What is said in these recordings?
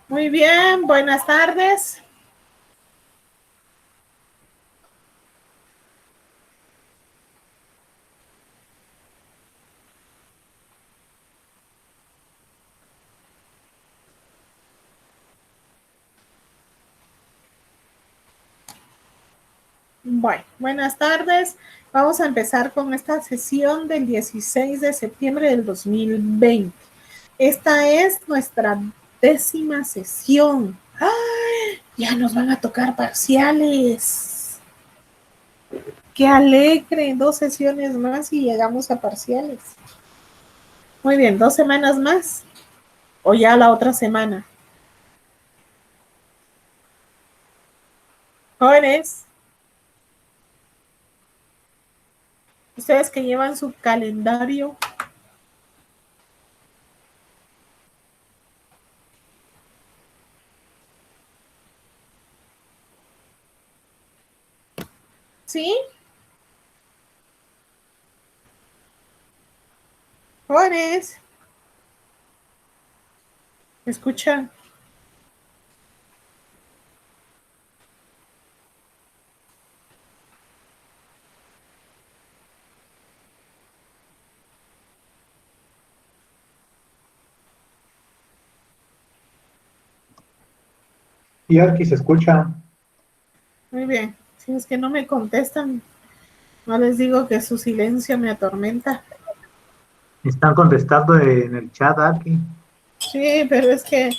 Muy bien, buenas tardes. Bueno, buenas tardes. Vamos a empezar con esta sesión del 16 de septiembre del 2020. Esta es nuestra 10ª sesión. ¡Ay! Ya nos van a tocar parciales. ¡Qué alegre! 2 sesiones más y llegamos a parciales. Muy bien, 2 semanas más. O ya la otra semana. Jóvenes, ustedes que llevan su calendario. ¿Sí? Jóvenes, ¿me escuchan? Y aquí se escucha. Muy bien. Si es que no me contestan, no les digo que su silencio me atormenta. Están contestando en el chat aquí. Sí, pero es que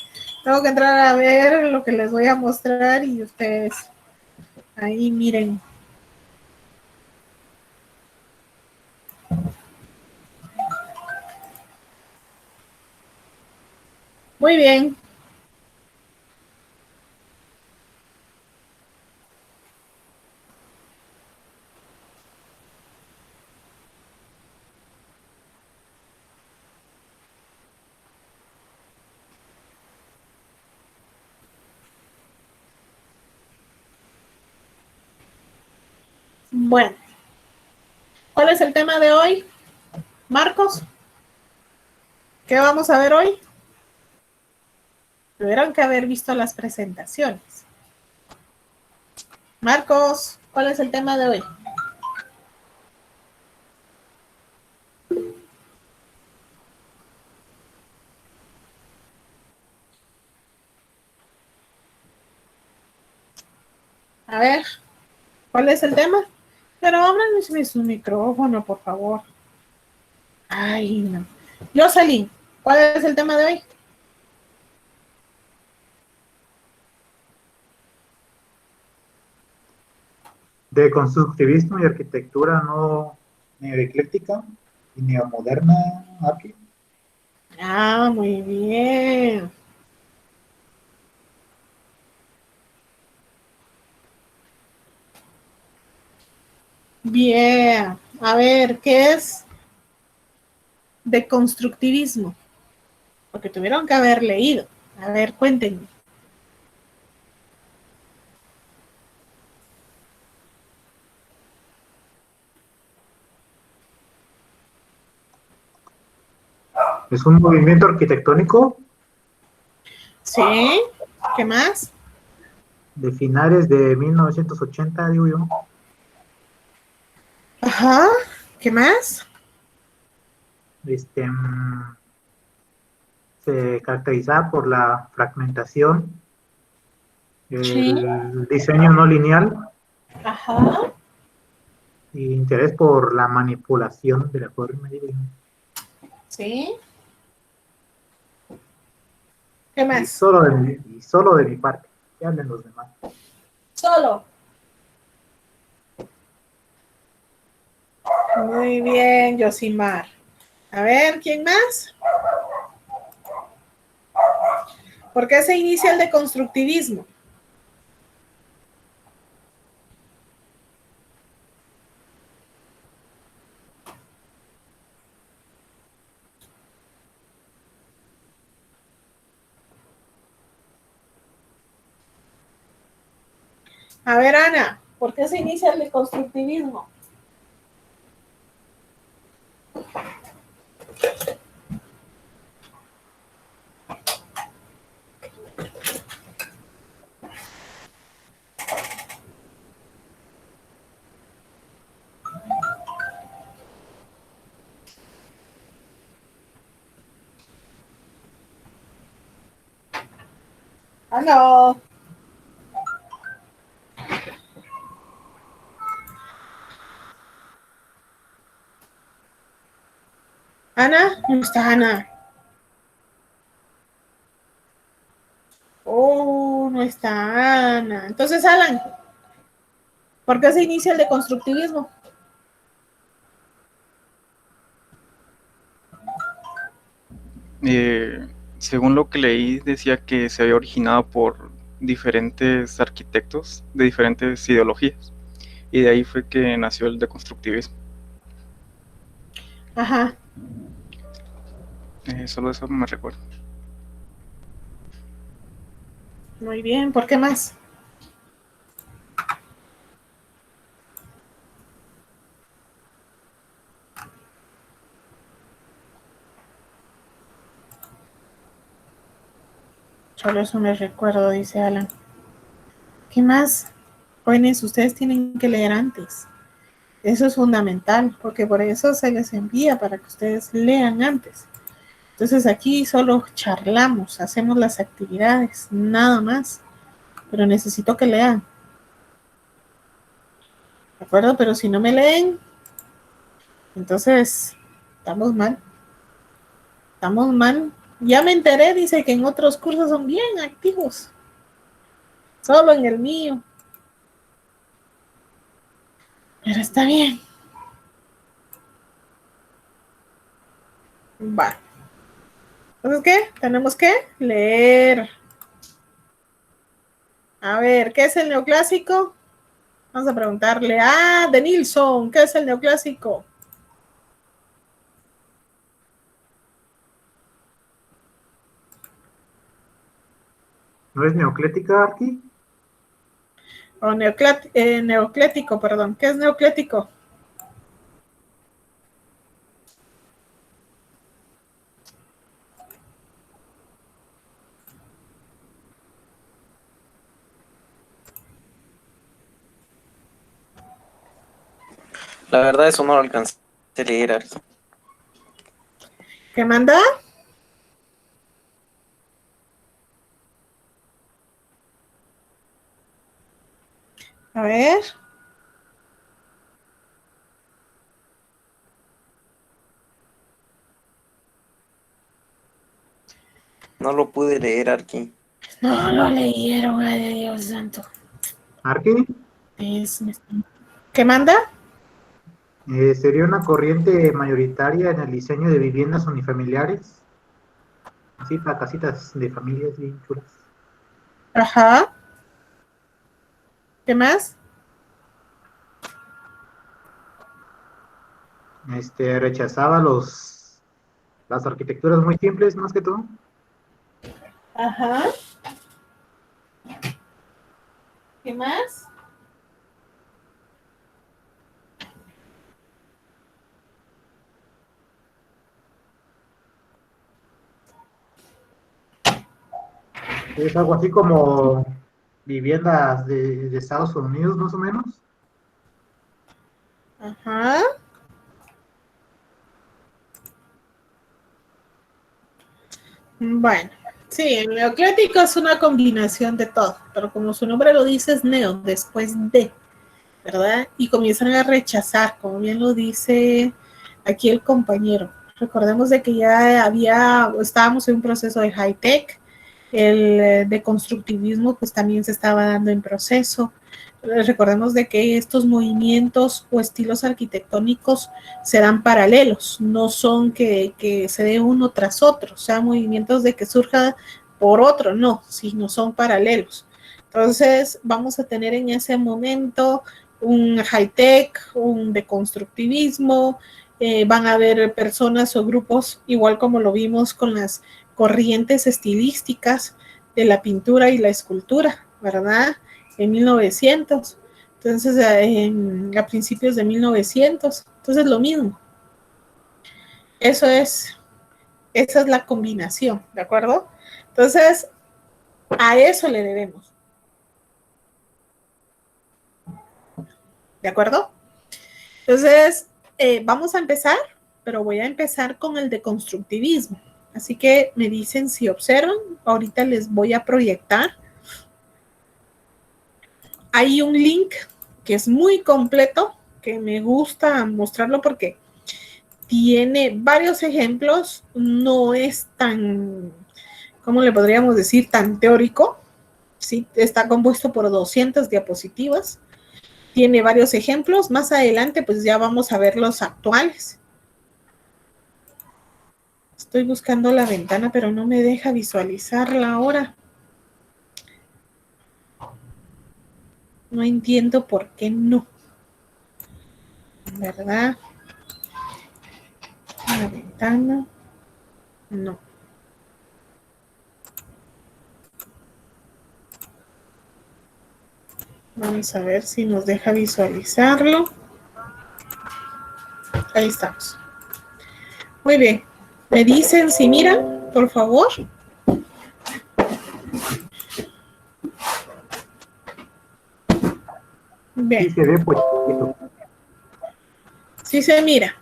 tengo que entrar a ver lo que les voy a mostrar y ustedes ahí miren. Muy bien. Bueno, ¿cuál es el tema de hoy? Marcos, ¿qué vamos a ver hoy? Tuvieron que haber visto las presentaciones. Marcos, ¿cuál es el tema de hoy? A ver, ¿cuál es el tema? Pero ábranme su micrófono, por favor. Ay, no. Jocelyn, ¿cuál es el tema de hoy? De constructivismo y arquitectura no neoecléctica y neomoderna aquí. Ah, muy bien. Bien. A ver, ¿qué es de constructivismo? Porque tuvieron que haber leído. A ver, cuéntenme. Es un movimiento arquitectónico ¿Sí? ¿Qué más? de finales de 1980, digo yo. Ajá. ¿Qué más? Este, se caracterizaba por la fragmentación, Sí. el diseño no lineal Ajá. e interés por la manipulación de la forma. Digo yo. Sí. ¿Qué Y más? solo de mi parte. Que hablen los demás. Solo. Muy bien, Yosimar. A ver, ¿quién más? ¿Por qué se inicia el deconstructivismo? A ver, Ana, ¿por qué se inicia el deconstructivismo? Aló. Ana, ¿dónde está Ana? Oh, no está Ana. Entonces, Alan, ¿por qué se inicia el deconstructivismo? Según lo que leí, decía que se había originado por diferentes arquitectos de diferentes ideologías. Y de ahí fue que nació el deconstructivismo. Ajá. Solo eso me recuerdo. Muy bien, ¿por qué más? Solo eso me recuerdo, dice Alan. ¿Qué más? Jóvenes, ustedes tienen que leer antes. Eso es fundamental, porque por eso se les envía para que ustedes lean antes. Entonces aquí solo charlamos, hacemos las actividades, nada más. Pero necesito que lean. ¿De acuerdo? Pero si no me leen, entonces estamos mal. Estamos mal. Ya me enteré, dice que en otros cursos son bien activos. Solo en el mío. Pero está bien. Va. Entonces, ¿qué? Tenemos que leer. A ver, ¿qué es el neoclásico? Vamos a preguntarle de Nilsson, ¿qué es el neoclásico? ¿No es neoclética, Arqui? O neoclético, perdón. ¿Qué es neoclético? La verdad, eso no lo alcancé a leer, Arqui. ¿Qué manda? A ver. No lo pude leer, Arqui. No lo leyeron, ay Dios santo. Arqui, ¿Qué manda? ¿sería una corriente mayoritaria en el diseño de viviendas unifamiliares? Así, para casitas de familias bien chulas. Ajá. ¿Qué más? Rechazaba las arquitecturas muy simples, más que todo. Ajá. ¿Qué más? Es algo así como viviendas de Estados Unidos, más o menos. Ajá. Bueno, sí, el neoclásico es una combinación de todo, pero como su nombre lo dice, es neo, después de, ¿verdad? Y comienzan a rechazar, como bien lo dice aquí el compañero. Recordemos de que estábamos en un proceso de high-tech, el deconstructivismo pues también se estaba dando en proceso. Recordemos de que estos movimientos o estilos arquitectónicos serán paralelos, no son que se dé uno tras otro, o sea, movimientos de que surja por otro, no, sino son paralelos. Entonces, vamos a tener en ese momento un high-tech, un deconstructivismo, van a haber personas o grupos, igual como lo vimos con las corrientes estilísticas de la pintura y la escultura, ¿verdad? En 1900, entonces a principios de 1900, entonces lo mismo. Esa es la combinación, ¿de acuerdo? Entonces, a eso le debemos. ¿De acuerdo? Entonces, vamos a empezar, pero voy a empezar con el deconstructivismo. Así que me dicen si observan, ahorita les voy a proyectar hay un link que es muy completo, que me gusta mostrarlo porque tiene varios ejemplos, no es tan, ¿cómo le podríamos decir? Tan teórico, ¿sí? Está compuesto por 200 diapositivas, tiene varios ejemplos, más adelante pues ya vamos a ver los actuales. Estoy buscando la ventana, pero no me deja visualizarla ahora. No entiendo por qué no. ¿Verdad? La ventana. No. Vamos a ver si nos deja visualizarlo. Ahí estamos. Muy bien. ¿Me dicen si miran, por favor? Bien. Sí se ve, pues. Sí se mira.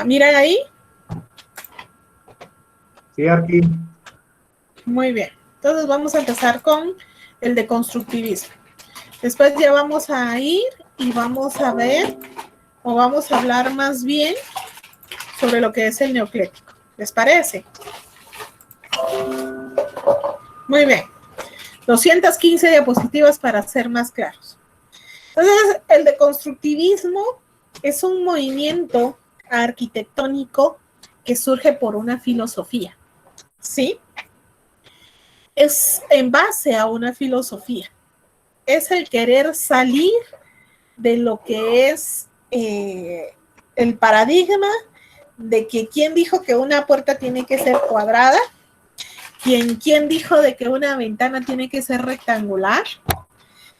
¿Miran ahí? Sí, Arqui. Muy bien. Entonces vamos a empezar con el de constructivismo. Después ya vamos a ir y vamos a ver, o vamos a hablar más bien sobre lo que es el neoclásico. ¿Les parece? Muy bien. 215 diapositivas para ser más claros. Entonces, el deconstructivismo es un movimiento arquitectónico que surge por una filosofía, ¿sí? Es en base a una filosofía. Es el querer salir de lo que es el paradigma de que quién dijo que una puerta tiene que ser cuadrada, quién dijo de que una ventana tiene que ser rectangular,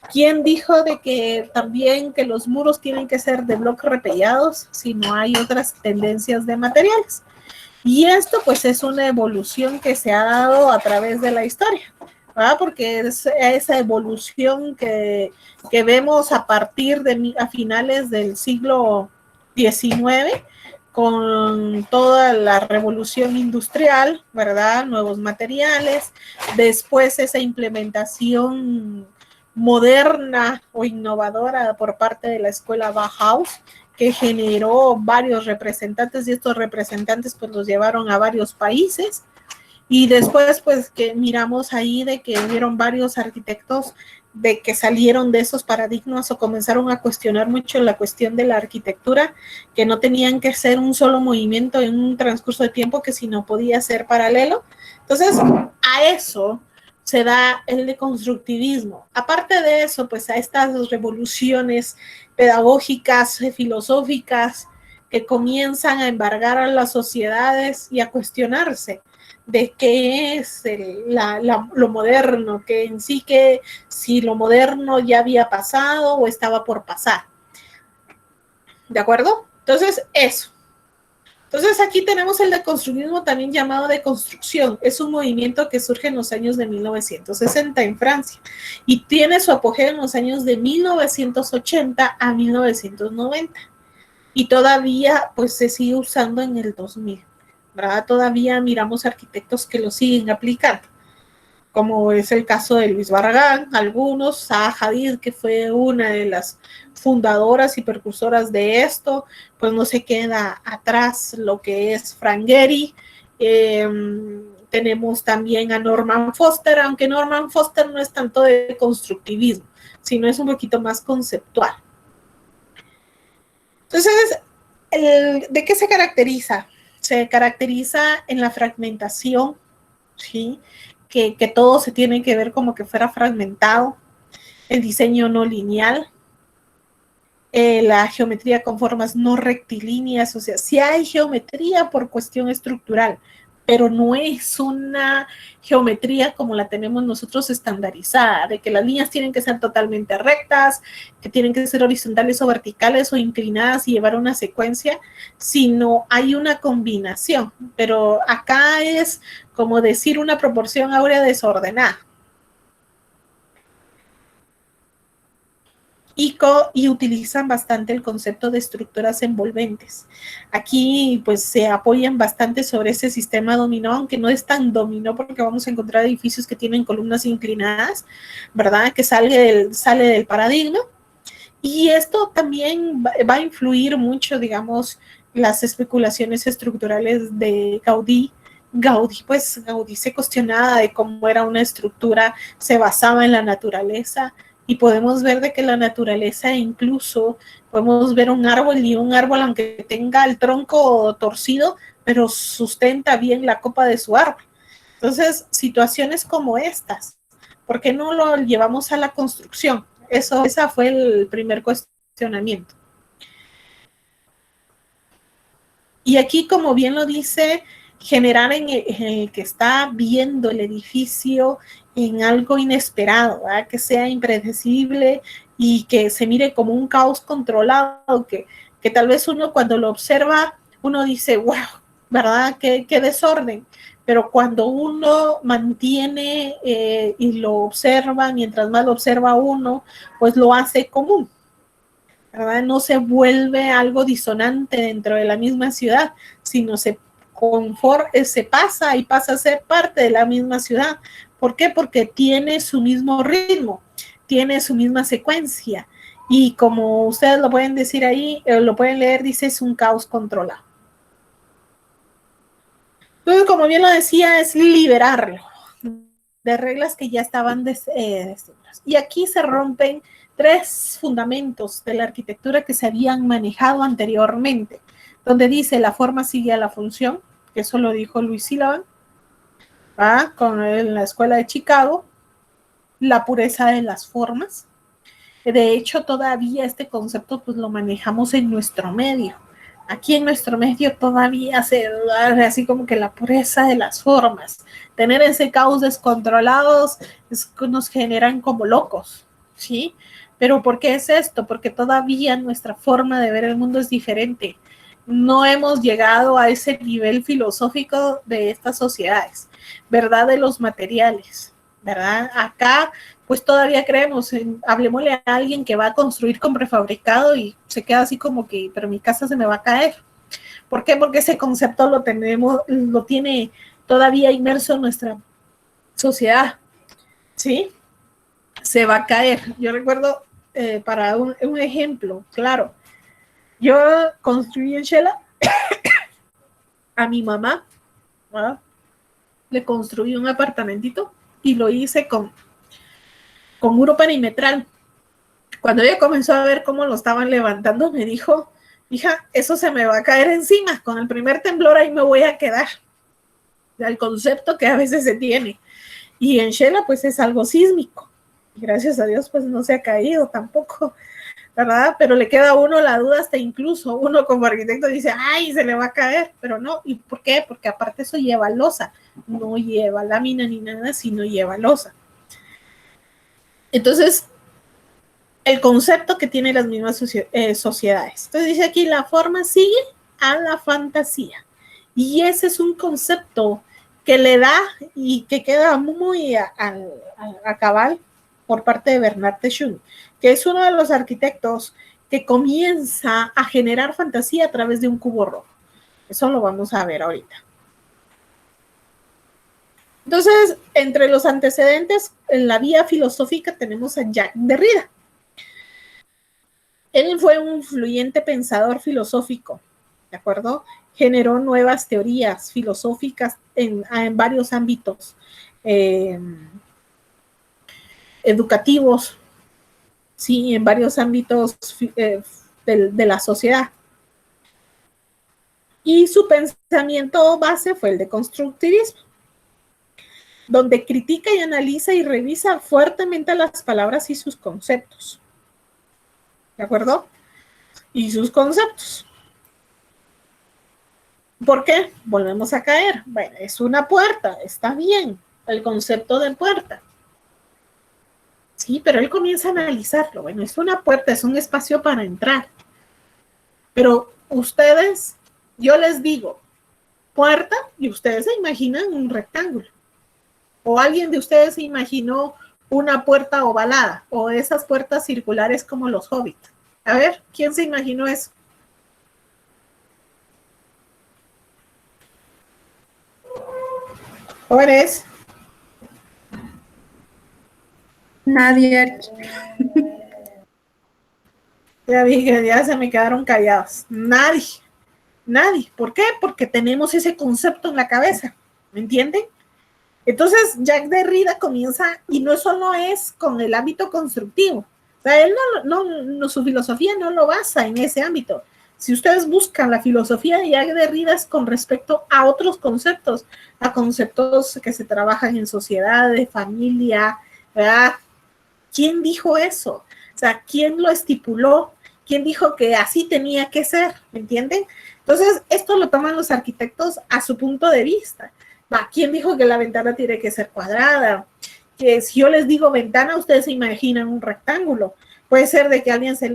quién dijo de que también que los muros tienen que ser de bloques repellados si no hay otras tendencias de materiales. Y esto pues es una evolución que se ha dado a través de la historia, ¿verdad? Porque es esa evolución que vemos a partir de a finales del siglo XIX, con toda la revolución industrial, ¿verdad? Nuevos materiales, después esa implementación moderna o innovadora por parte de la escuela Bauhaus, que generó varios representantes y estos representantes pues los llevaron a varios países. Y después pues que miramos ahí de que hubieron varios arquitectos de que salieron de esos paradigmas o comenzaron a cuestionar mucho la cuestión de la arquitectura, que no tenían que ser un solo movimiento en un transcurso de tiempo, que si no podía ser paralelo. Entonces, a eso se da el deconstructivismo. Aparte de eso, pues a estas revoluciones pedagógicas, filosóficas, que comienzan a embargar a las sociedades y a cuestionarse de qué es lo moderno, que en sí que si lo moderno ya había pasado o estaba por pasar. ¿De acuerdo? Entonces, eso. Entonces, aquí tenemos el deconstructivismo, también llamado deconstrucción. Es un movimiento que surge en los años de 1960 en Francia y tiene su apogeo en los años de 1980 a 1990. Y todavía, pues, se sigue usando en el 2000. ¿Verdad? Todavía miramos arquitectos que lo siguen aplicando, como es el caso de Luis Barragán, algunos, Zaha Hadid, que fue una de las fundadoras y precursoras de esto, pues no se queda atrás lo que es Frank Gehry. Tenemos también a Norman Foster, aunque Norman Foster no es tanto de constructivismo, sino es un poquito más conceptual. Entonces, ¿de qué se caracteriza? Se caracteriza en la fragmentación, ¿sí? Que todo se tiene que ver como que fuera fragmentado, el diseño no lineal, la geometría con formas no rectilíneas, o sea, sí hay geometría por cuestión estructural, pero no es una geometría como la tenemos nosotros estandarizada, de que las líneas tienen que ser totalmente rectas, que tienen que ser horizontales o verticales o inclinadas y llevar una secuencia, sino hay una combinación, pero acá es como decir una proporción áurea desordenada. y utilizan bastante el concepto de estructuras envolventes. Aquí pues se apoyan bastante sobre ese sistema dominó, aunque no es tan dominó porque vamos a encontrar edificios que tienen columnas inclinadas, ¿verdad? Que sale del paradigma. Y esto también va a influir mucho, digamos, las especulaciones estructurales de Gaudí. Gaudí se cuestionaba de cómo era una estructura, se basaba en la naturaleza, y podemos ver de que la naturaleza, incluso podemos ver un árbol, y un árbol, aunque tenga el tronco torcido, pero sustenta bien la copa de su árbol. Entonces, situaciones como estas, ¿por qué no lo llevamos a la construcción? Esa fue el primer cuestionamiento. Y aquí, como bien lo dice, generar en el que está viendo el edificio en algo inesperado, ¿verdad? Que sea impredecible y que se mire como un caos controlado, que tal vez uno cuando lo observa, uno dice, wow, ¿verdad? Qué desorden. Pero cuando uno mantiene y lo observa, mientras más lo observa uno, pues lo hace común, ¿verdad? No se vuelve algo disonante dentro de la misma ciudad, sino se pasa y pasa a ser parte de la misma ciudad. ¿Por qué? Porque tiene su mismo ritmo, tiene su misma secuencia, y como ustedes lo pueden decir ahí, lo pueden leer, dice, es un caos controlado. Entonces, como bien lo decía, es liberarlo de reglas que ya estaban destinadas. Y aquí se rompen 3 fundamentos de la arquitectura que se habían manejado anteriormente, donde dice la forma sigue a la función, que eso lo dijo Louis Sullivan, en la escuela de Chicago, la pureza de las formas. De hecho, todavía este concepto pues lo manejamos en nuestro medio. Aquí en nuestro medio todavía se da así como que la pureza de las formas. Tener ese caos descontrolados nos generan como locos, ¿sí? Pero ¿por qué es esto? Porque todavía nuestra forma de ver el mundo es diferente. No hemos llegado a ese nivel filosófico de estas sociedades, ¿verdad? De los materiales, ¿verdad? Acá pues todavía creemos hablemosle a alguien que va a construir con prefabricado y se queda así como que, pero mi casa se me va a caer. ¿Por qué? Porque ese concepto lo tiene todavía inmerso en nuestra sociedad, ¿sí? Se va a caer. Yo recuerdo, para un ejemplo, claro, yo construí en Shela a mi mamá, ¿verdad? Le construí un apartamentito y lo hice con muro perimetral. Cuando ella comenzó a ver cómo lo estaban levantando, me dijo, hija, eso se me va a caer encima, con el primer temblor ahí me voy a quedar. El concepto que a veces se tiene. Y en Shela pues es algo sísmico. Y gracias a Dios pues no se ha caído tampoco, ¿verdad? Pero le queda a uno la duda, hasta incluso uno como arquitecto dice, ay, se le va a caer, pero no. ¿Y por qué? Porque aparte eso lleva losa, no lleva lámina ni nada, sino lleva losa. Entonces, el concepto que tienen las mismas sociedades. Entonces dice aquí, la forma sigue a la fantasía. Y ese es un concepto que le da y que queda muy a cabal por parte de Bernard Techung, que es uno de los arquitectos que comienza a generar fantasía a través de un cubo rojo. Eso lo vamos a ver ahorita. Entonces, entre los antecedentes en la vía filosófica tenemos a Jacques Derrida. Él fue un influyente pensador filosófico, ¿de acuerdo? Generó nuevas teorías filosóficas en varios ámbitos educativos, sí, en varios ámbitos de la sociedad. Y su pensamiento base fue el de constructivismo, donde critica y analiza y revisa fuertemente las palabras y sus conceptos. ¿De acuerdo? Y sus conceptos. ¿Por qué? Volvemos a caer. Bueno, es una puerta, está bien, el concepto de puerta. Sí, pero él comienza a analizarlo. Bueno, es una puerta, es un espacio para entrar. Pero ustedes, yo les digo, puerta, y ustedes se imaginan un rectángulo. O alguien de ustedes se imaginó una puerta ovalada o esas puertas circulares como los hobbits. A ver, ¿quién se imaginó eso? Jóvenes. Nadie. Ya vi que ya se me quedaron callados. Nadie. Nadie. ¿Por qué? Porque tenemos ese concepto en la cabeza. ¿Me entienden? Entonces, Jacques Derrida comienza, y no solo es con el ámbito constructivo. O sea, él su filosofía no lo basa en ese ámbito. Si ustedes buscan la filosofía de Jacques Derrida es con respecto a otros conceptos, a conceptos que se trabajan en sociedad, de familia, ¿verdad? ¿Quién dijo eso? O sea, ¿quién lo estipuló? ¿Quién dijo que así tenía que ser? ¿Me entienden? Entonces, esto lo toman los arquitectos a su punto de vista. ¿Quién dijo que la ventana tiene que ser cuadrada? Que si yo les digo ventana, ustedes se imaginan un rectángulo. Puede ser de que alguien se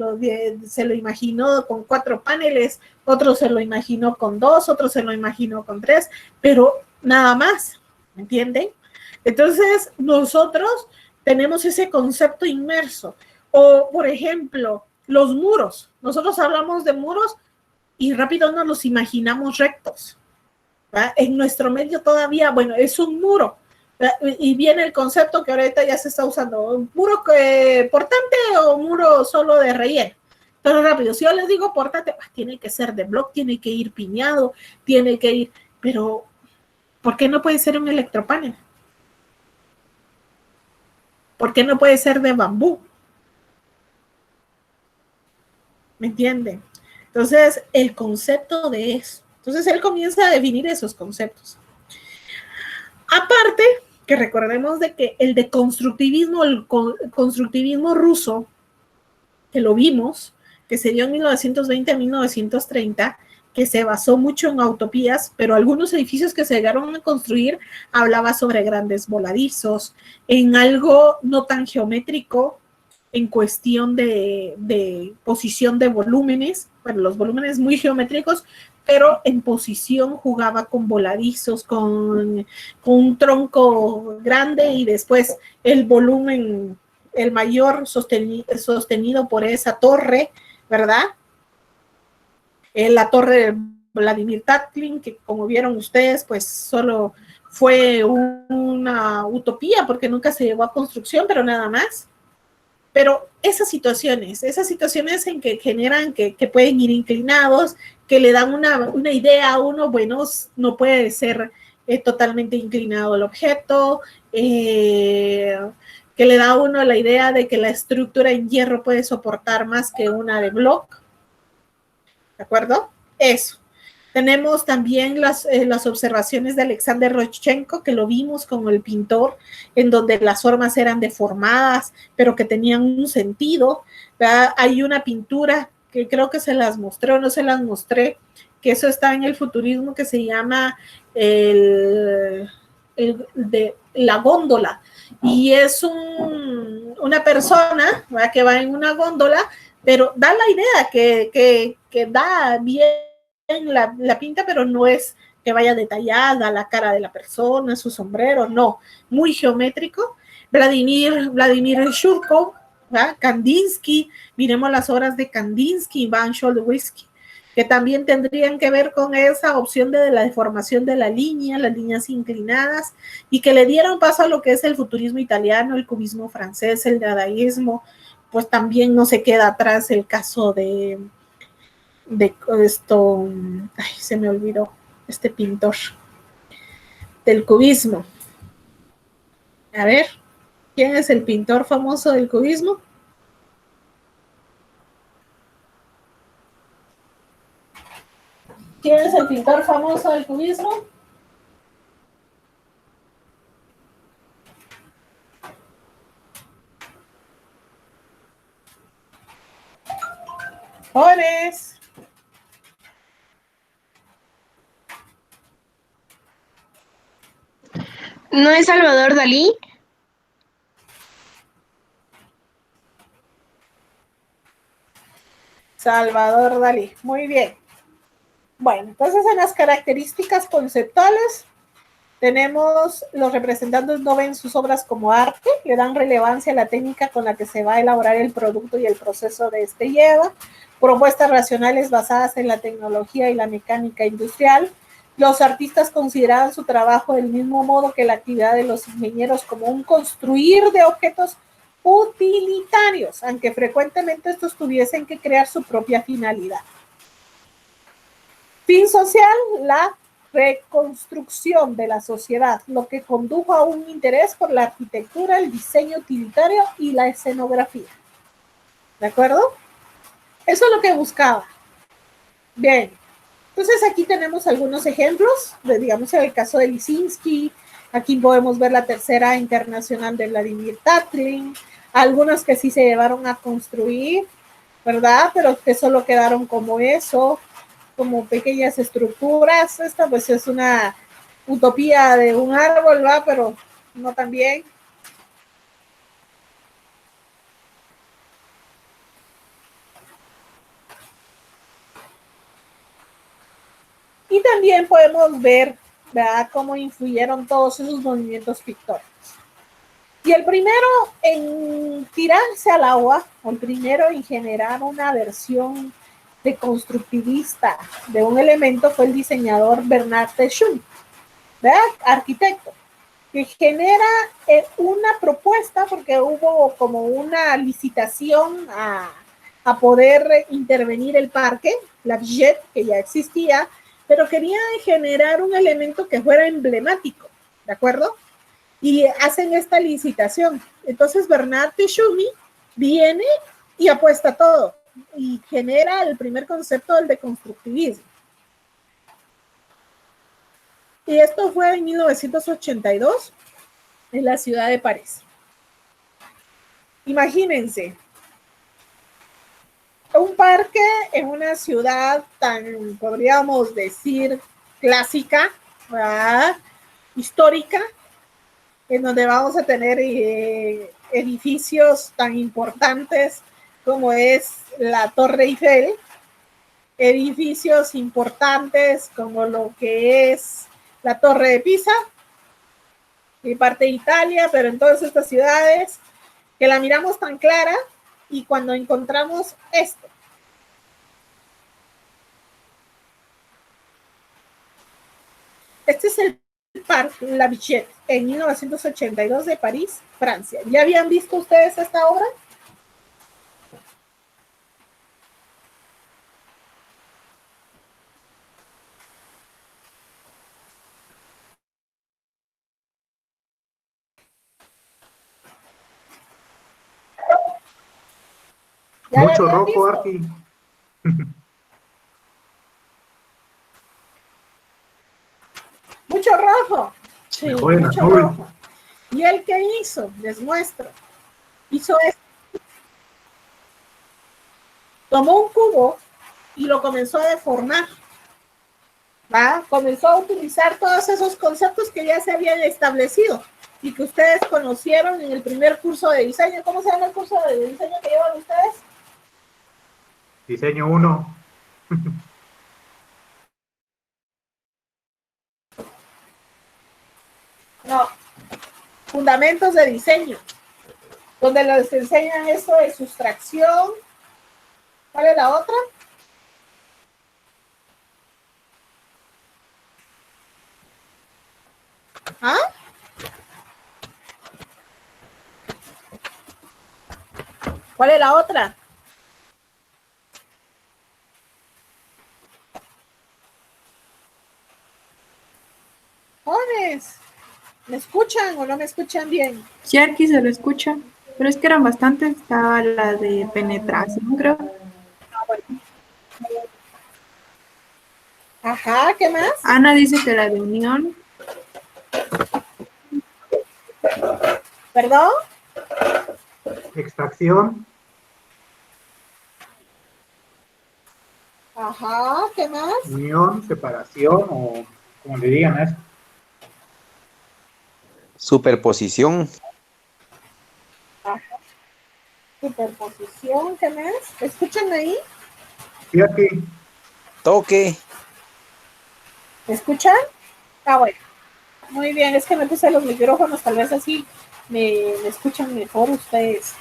lo imaginó con 4 paneles, otro se lo imaginó con 2, otro se lo imaginó con 3, pero nada más, ¿me entienden? Entonces, nosotros tenemos ese concepto inmerso. O, por ejemplo, los muros. Nosotros hablamos de muros y rápido nos los imaginamos rectos. ¿verdad? En nuestro medio todavía, bueno, es un muro. ¿verdad? Y viene el concepto que ahorita ya se está usando, muro portante o muro solo de relleno. Pero rápido, si yo les digo portante, tiene que ser de bloque, tiene que ir piñado, tiene que ir, pero ¿por qué no puede ser un electropanel? ¿Por qué no puede ser de bambú? ¿Me entienden? Entonces, el concepto de eso. Entonces, él comienza a definir esos conceptos. Aparte, que recordemos de que el deconstructivismo, el constructivismo ruso, que lo vimos, que se dio en 1920 a 1930, que se basó mucho en utopías, pero algunos edificios que se llegaron a construir hablaba sobre grandes voladizos, en algo no tan geométrico, en cuestión de posición de volúmenes, bueno, los volúmenes muy geométricos, pero en posición jugaba con voladizos, con un tronco grande y después el volumen, el mayor sostenido por esa torre, ¿verdad? La torre de Vladimir Tatlin, que como vieron ustedes, pues solo fue una utopía porque nunca se llegó a construcción, pero nada más. Pero esas situaciones en que generan que pueden ir inclinados, que le dan una idea a uno, bueno, no puede ser totalmente inclinado el objeto, que le da a uno la idea de que la estructura en hierro puede soportar más que una de block. ¿De acuerdo? Eso. Tenemos también las observaciones de Alexander Rodchenko, que lo vimos con el pintor, en donde las formas eran deformadas, pero que tenían un sentido. ¿verdad? Hay una pintura que creo que se las mostré o no se las mostré, que eso está en el futurismo, que se llama de la góndola. Y es una persona, ¿verdad? Que va en una góndola, pero da la idea que da bien la pinta, pero no es que vaya detallada la cara de la persona, su sombrero, no, muy geométrico. Vladimir Shurkov, ¿verdad? Kandinsky, miremos las obras de Kandinsky, Van Scholowski, que también tendrían que ver con esa opción de la deformación de la línea, las líneas inclinadas, y que le dieron paso a lo que es el futurismo italiano, el cubismo francés, el dadaísmo. Pues también no se queda atrás el caso de esto, se me olvidó, este pintor del cubismo. A ver, ¿quién es el pintor famoso del cubismo? ¿Quién es el pintor famoso del cubismo? ¡Jóvenes! ¿No es Salvador Dalí? Salvador Dalí, muy bien. Bueno, entonces en las características conceptuales Tenemos, los representantes no ven sus obras como arte, le dan relevancia a la técnica con la que se va a elaborar el producto y el proceso de este lleva, propuestas racionales basadas en la tecnología y la mecánica industrial. Los artistas consideraban su trabajo del mismo modo que la actividad de los ingenieros como un construir de objetos utilitarios, aunque frecuentemente estos tuviesen que crear su propia finalidad. Fin social, la reconstrucción de la sociedad, lo que condujo a un interés por la arquitectura, el diseño utilitario y la escenografía. ¿De acuerdo? Eso es lo que buscaba. Bien. Entonces aquí tenemos algunos ejemplos, digamos en el caso de Lisinski, aquí podemos ver la tercera internacional de Vladimir Tatlin, algunos que sí se llevaron a construir, ¿verdad? Pero que solo quedaron como eso, como pequeñas estructuras. Esta pues es una utopía de un árbol, ¿va? Pero no tan bien. Y también podemos ver, ¿verdad?, cómo influyeron todos esos movimientos pictóricos. Y el primero en tirarse al agua, o el primero en generar una versión de constructivista de un elemento fue el diseñador Bernard Techung, ¿verdad?, arquitecto, que genera una propuesta porque hubo como una licitación a poder intervenir el parque, la Villette, que ya existía, pero quería generar un elemento que fuera emblemático, ¿de acuerdo? Y hacen esta licitación. Entonces Bernard Techung viene y apuesta todo y genera el primer concepto del deconstructivismo. Y esto fue en 1982 en la ciudad de París. Imagínense, un parque en una ciudad tan, podríamos decir, clásica, ¿verdad?, histórica, en donde vamos a tener edificios tan importantes como es la Torre Eiffel, edificios importantes como lo que es la Torre de Pisa, y parte de Italia, pero en todas estas ciudades que la miramos tan clara, y cuando encontramos esto. Este es el Parque La Villette en 1982 de París, Francia. ¿Ya habían visto ustedes esta obra? Mucho rojo, Arqui. Mucho rojo. Sí, mucho rojo. ¿Y él qué hizo? Les muestro. Hizo esto. Tomó un cubo y lo comenzó a deformar. ¿Va? Comenzó a utilizar todos esos conceptos que ya se habían establecido y que ustedes conocieron en el primer curso de diseño. ¿Cómo se llama el curso de diseño que llevan ustedes? Diseño 1. No, fundamentos de diseño, donde les enseñan esto de sustracción. ¿Cuál es la otra? ¿Ah? ¿Cuál es la otra? Jóvenes, ¿me escuchan o no me escuchan bien? Sí, aquí se lo escucha, pero es que eran bastantes. Estaba la de penetración, creo. Ajá, ¿qué más? Ana dice que la de unión. ¿Perdón? Extracción. Ajá, ¿qué más? Unión, separación o como le digan eso. Superposición. Ajá. Superposición, ¿qué más? ¿Escuchan ahí? Sí, aquí. Toque. ¿Me escuchan? Ah, bueno. Muy bien, es que me puse los micrófonos, tal vez así me escuchan mejor ustedes.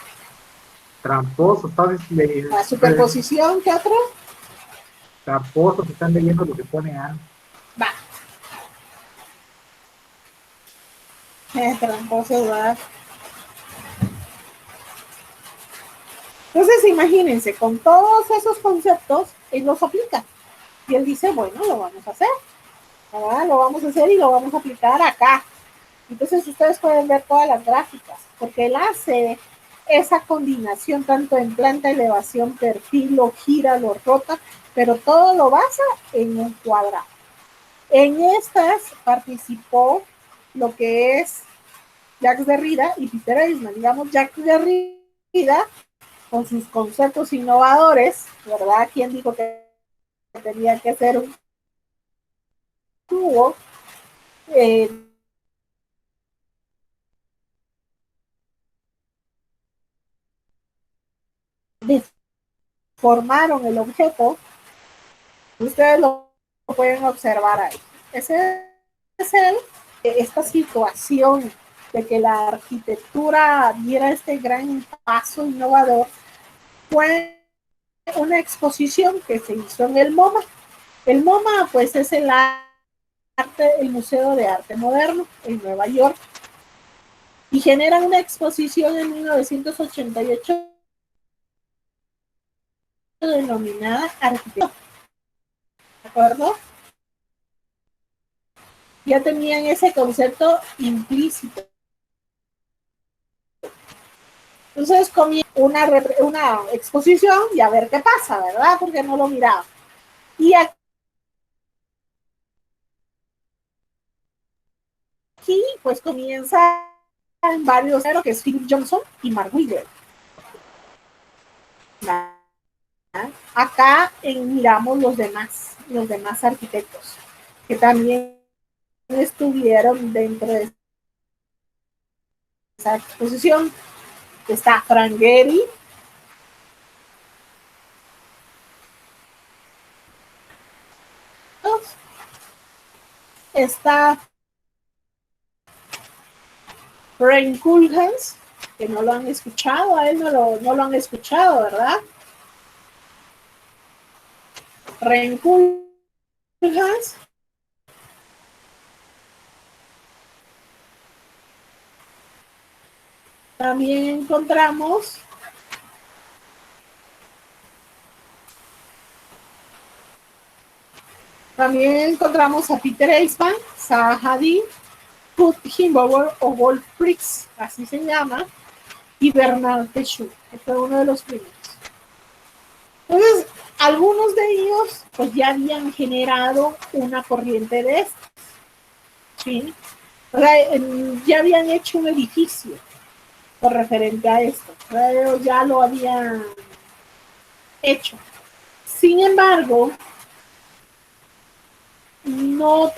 Tramposos, ¿sabes? La superposición, ¿qué otro? Tramposos, están leyendo lo que pone Anne. Va. Tramposo, va. Entonces, imagínense, con todos esos conceptos, él los aplica. Y él dice, bueno, lo vamos a hacer. ¿Verdad? Lo vamos a hacer y lo vamos a aplicar acá. Entonces, ustedes pueden ver todas las gráficas, porque él hace esa combinación tanto en planta, elevación, perfil, lo gira, lo rota, pero todo lo basa en un cuadrado. En estas participó lo que es Jacques Derrida y Peter Eisman. Digamos, Jacques Derrida, con sus conceptos innovadores, ¿verdad? ¿Quién dijo que tenía que ser un tubo? Formaron el objeto, ustedes lo pueden observar ahí. Ese es esta situación de que la arquitectura diera este gran paso innovador fue una exposición que se hizo en el MoMA. El MoMA, pues, es el Museo de Arte Moderno en Nueva York, y genera una exposición en 1988 denominada Arquitectura. ¿De acuerdo? Ya tenían ese concepto implícito. Entonces comienza una exposición y a ver qué pasa, ¿verdad? Porque no lo miraba. Y aquí, pues, comienzan varios, que es Philip Johnson y Mark Wheeler. Acá miramos los demás arquitectos que también estuvieron dentro de esa exposición. Está Frank Gehry, está Rain Kulhans, que no lo han escuchado, a él no lo han escuchado, ¿verdad? Rain Kulhans. También encontramos a Peter Eisman, Zaha Hadid, Kurt Himmelberg o Wolf Prix, así se llama, y Bernard Pechou, que fue uno de los primeros. Entonces, algunos de ellos pues ya habían generado una corriente de estas, ¿sí? O sea, ya habían hecho un edificio por referente a esto, ellos ya lo habían hecho. Sin embargo, no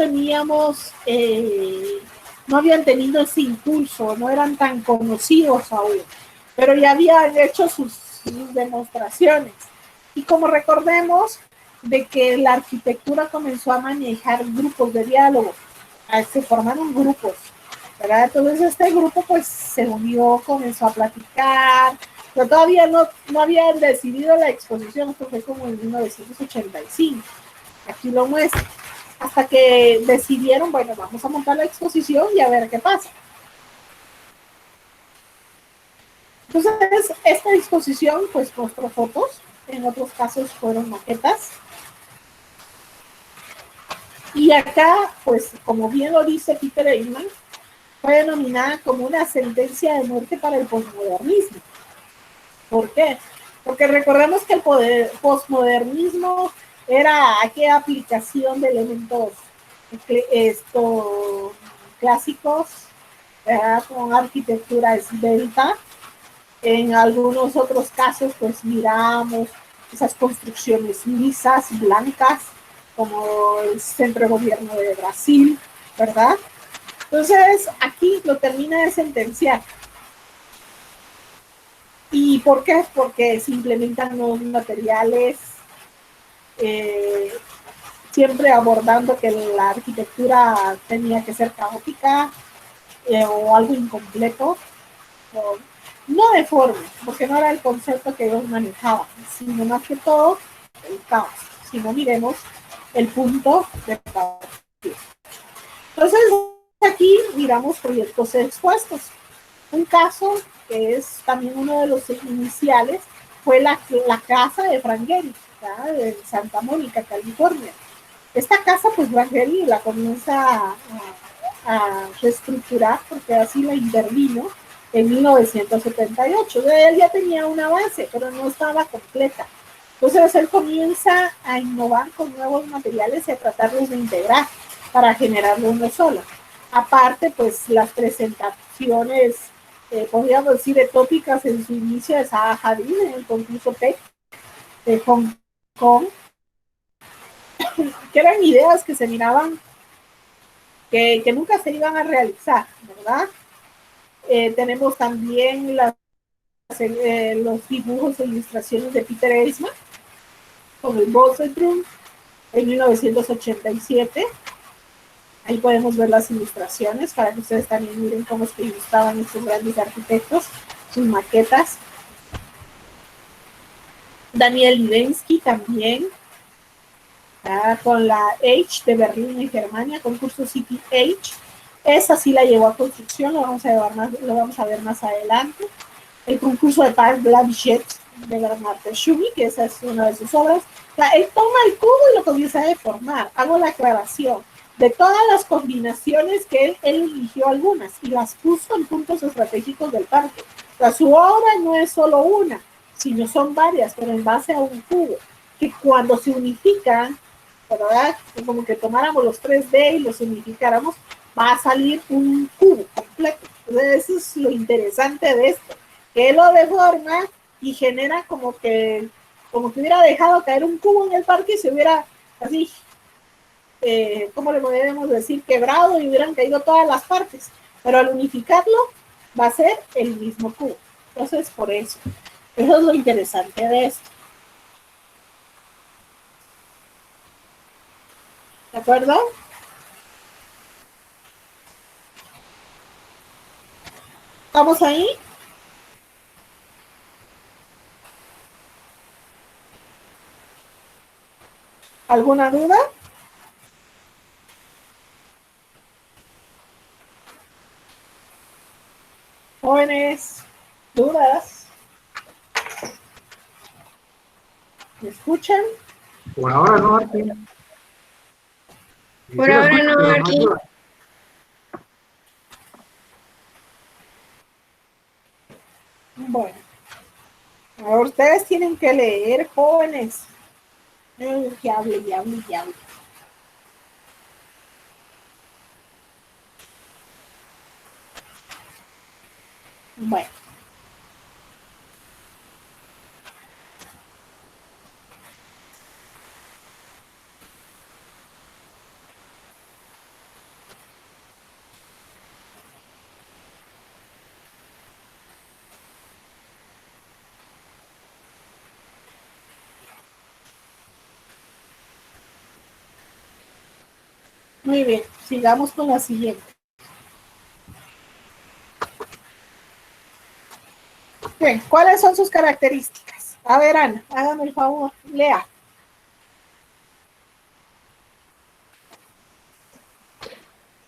habían tenido ese impulso, no eran tan conocidos aún, pero ya habían hecho sus demostraciones. Y como recordemos de que la arquitectura comenzó a manejar grupos de diálogo, se formaron grupos, ¿verdad? Entonces este grupo pues se unió, comenzó a platicar, pero todavía no habían decidido la exposición, esto fue como en 1985, aquí lo muestro, hasta que decidieron, bueno, vamos a montar la exposición y a ver qué pasa. Entonces, esta exposición pues mostró fotos, en otros casos fueron maquetas. Y acá, pues, como bien lo dice Peter Eisman, fue denominada como una sentencia de muerte para el posmodernismo. ¿Por qué? Porque recordemos que el posmodernismo era aquella aplicación de elementos clásicos, con arquitectura esbelta. En algunos otros casos, pues miramos esas construcciones lisas, blancas, como el Centro de Gobierno de Brasil, ¿verdad? Entonces, aquí lo termina de sentenciar. ¿Y por qué? Porque se implementan nuevos materiales, siempre abordando que la arquitectura tenía que ser caótica o algo incompleto, o no deforme, porque no era el concepto que ellos manejaban, sino más que todo el caos. Si no, miremos el punto de partida. Entonces, aquí miramos proyectos expuestos. Un caso que es también uno de los iniciales fue la casa de Frank Gehry, de Santa Mónica, California. Esta casa, pues Frank Gehry la comienza a reestructurar porque así la intervino en 1978. Él ya tenía una base, pero no estaba completa. Entonces él comienza a innovar con nuevos materiales y a tratarlos de integrar para generarlo uno solo. Aparte, pues las presentaciones, podríamos decir, etópicas en su inicio de Zaha Hadid en el concurso TEC de Hong Kong, que eran ideas que se miraban que nunca se iban a realizar, ¿verdad? Tenemos también los dibujos e ilustraciones de Peter Eisman con el Bosendrum en 1987. Ahí podemos ver las ilustraciones para que ustedes también miren cómo es que ilustraban estos grandes arquitectos, sus maquetas. Daniel Libenski también, con la H de Berlín en Germania, concurso City H. Esa sí la llevó a construcción, lo vamos a ver más adelante. El concurso de Parc de la Bichette de Bernard Schumi, que esa es una de sus obras. Él toma el cubo y lo comienza a deformar. Hago la aclaración de todas las combinaciones que él eligió algunas y las puso en puntos estratégicos del parque. O sea, su obra no es solo una, sino son varias, pero en base a un cubo, que cuando se unifican, ¿verdad? Como que tomáramos los 3D y los unificáramos, va a salir un cubo completo. Entonces, eso es lo interesante de esto, que él lo deforma y genera como que hubiera dejado caer un cubo en el parque y se hubiera así, ¿cómo le podemos decir? Quebrado y hubieran caído todas las partes. Pero al unificarlo va a ser el mismo cubo. Entonces, por eso. Eso es lo interesante de esto. ¿De acuerdo? ¿Estamos ahí? ¿Alguna duda? Jóvenes, dudas. ¿Me escuchan? Por ahora no, Arqui. Por ahora no, Arqui. Bueno, ahora ustedes tienen que leer, jóvenes. Que hable. Bueno. Muy bien, sigamos con la siguiente. Bien, ¿cuáles son sus características? A ver, Ana, hágame el favor, lea.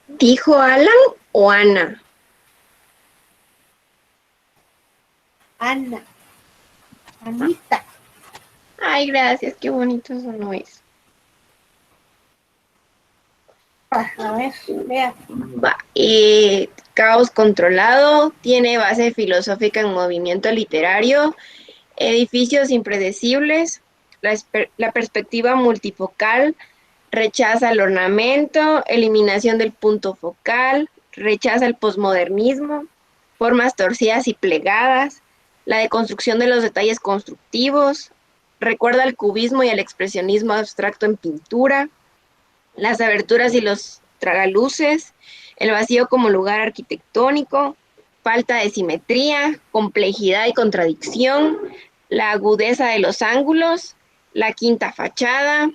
¿Dijo Alan o Ana? Ana. Anita. Ay, gracias, qué bonito eso no es. A ver, lea. Caos controlado, tiene base filosófica en movimiento literario, edificios impredecibles, la perspectiva multifocal, rechaza el ornamento, eliminación del punto focal, rechaza el posmodernismo, formas torcidas y plegadas, la deconstrucción de los detalles constructivos, recuerda al cubismo y al expresionismo abstracto en pintura, las aberturas y los tragaluces, el vacío como lugar arquitectónico, falta de simetría, complejidad y contradicción, la agudeza de los ángulos, la quinta fachada,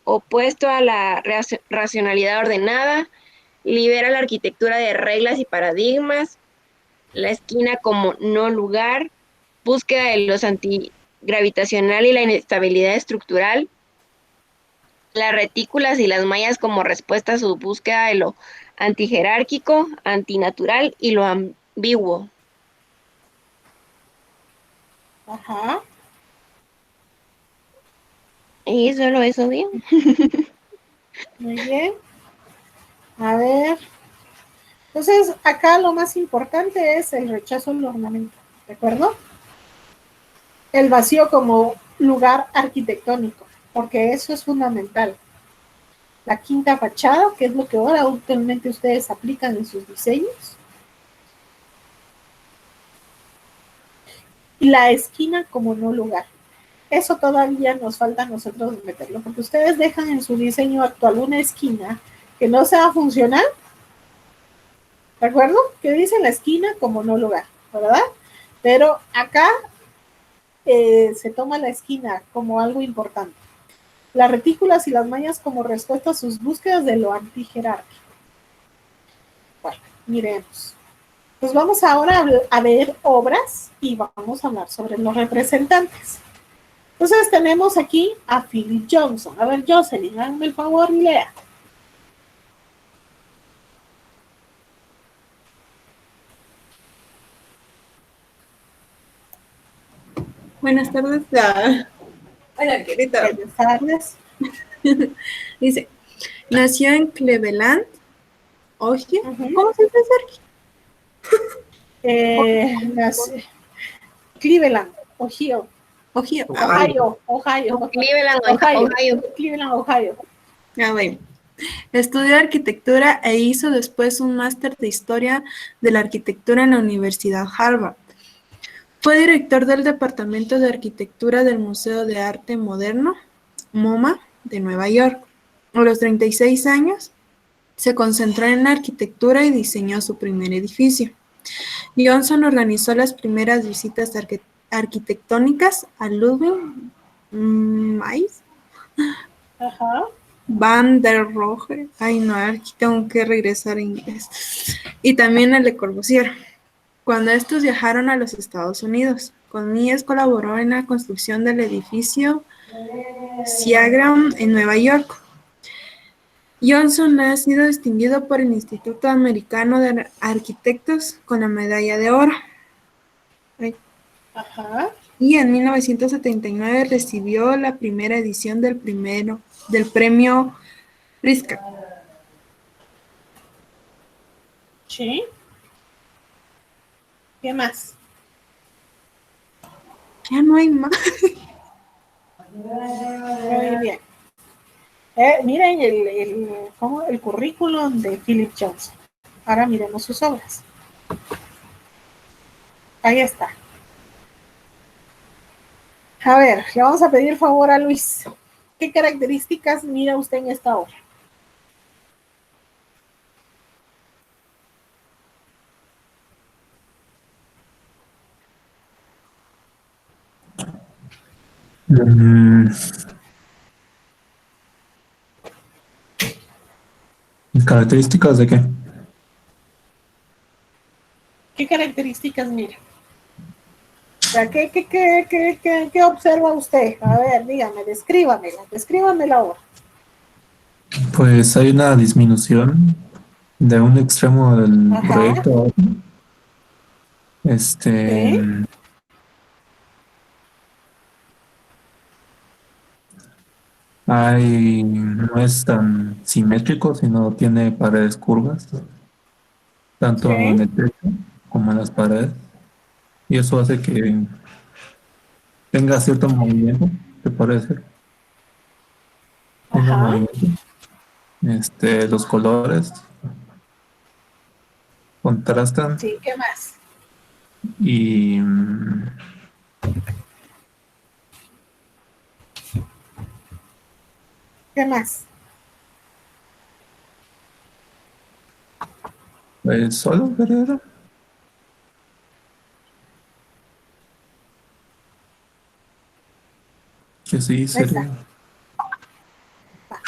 opuesto a la racionalidad ordenada, libera la arquitectura de reglas y paradigmas, la esquina como no lugar, búsqueda de los antigravitacional y la inestabilidad estructural, las retículas y las mallas como respuesta a su búsqueda de lo antijerárquico, antinatural y lo ambiguo. Ajá. Y solo eso bien. Muy bien. A ver. Entonces, acá lo más importante es el rechazo al ornamento, ¿de acuerdo? El vacío como lugar arquitectónico, porque eso es fundamental. La quinta fachada, que es lo que ahora actualmente ustedes aplican en sus diseños. Y la esquina como no lugar. Eso todavía nos falta a nosotros meterlo, porque ustedes dejan en su diseño actual una esquina que no sea funcional, ¿de acuerdo? Que dice la esquina como no lugar, ¿verdad? Pero acá se toma la esquina como algo importante. Las retículas y las mallas como respuesta a sus búsquedas de lo antijerárquico. Bueno, miremos. Pues vamos ahora a ver obras y vamos a hablar sobre los representantes. Entonces tenemos aquí a Philip Johnson. A ver, Jocelyn, háganme el favor y lea. Buenas tardes. Hola, querido. Buenas tardes. Dice, nació en Cleveland, Ohio. Ujú. ¿Cómo se dice? Cleveland, Ohio. Ohio. Cleveland, Ohio. Cleveland, Ohio. Ah, bueno. Estudió arquitectura e hizo después un máster de historia de la arquitectura en la Universidad Harvard. Fue director del Departamento de Arquitectura del Museo de Arte Moderno, MoMA, de Nueva York. A los 36 años, se concentró en la arquitectura y diseñó su primer edificio. Johnson organizó las primeras visitas arquitectónicas a Ludwig Mies Ajá. van der Rohe. Ay, no, aquí tengo que regresar a inglés. Y también a Le Corbusier. Cuando estos viajaron a los Estados Unidos, con Mies colaboró en la construcción del edificio Seagram en Nueva York. Johnson ha sido distinguido por el Instituto Americano de Arquitectos con la medalla de oro. Ajá. Y en 1979 recibió la primera edición del premio Pritzker. Sí. ¿Qué más? Ya no hay más. Muy bien. Miren el currículum de Philip Johnson. Ahora miremos sus obras. Ahí está. A ver, le vamos a pedir favor a Luis. ¿Qué características mira usted en esta obra? ¿Características de qué? ¿Qué características mira? O sea, ¿qué observa usted? A ver, dígame, descríbame la obra. Pues hay una disminución de un extremo del Ajá. proyecto a otro. Sí. No es tan simétrico, sino tiene paredes curvas, tanto Sí. en el techo como en las paredes. Y eso hace que tenga cierto movimiento, ¿te parece? Tenga Ajá. movimiento. Los colores contrastan Sí, ¿qué más? y ¿Qué más? pues solo, pero que sí Ahí está. sería. Va.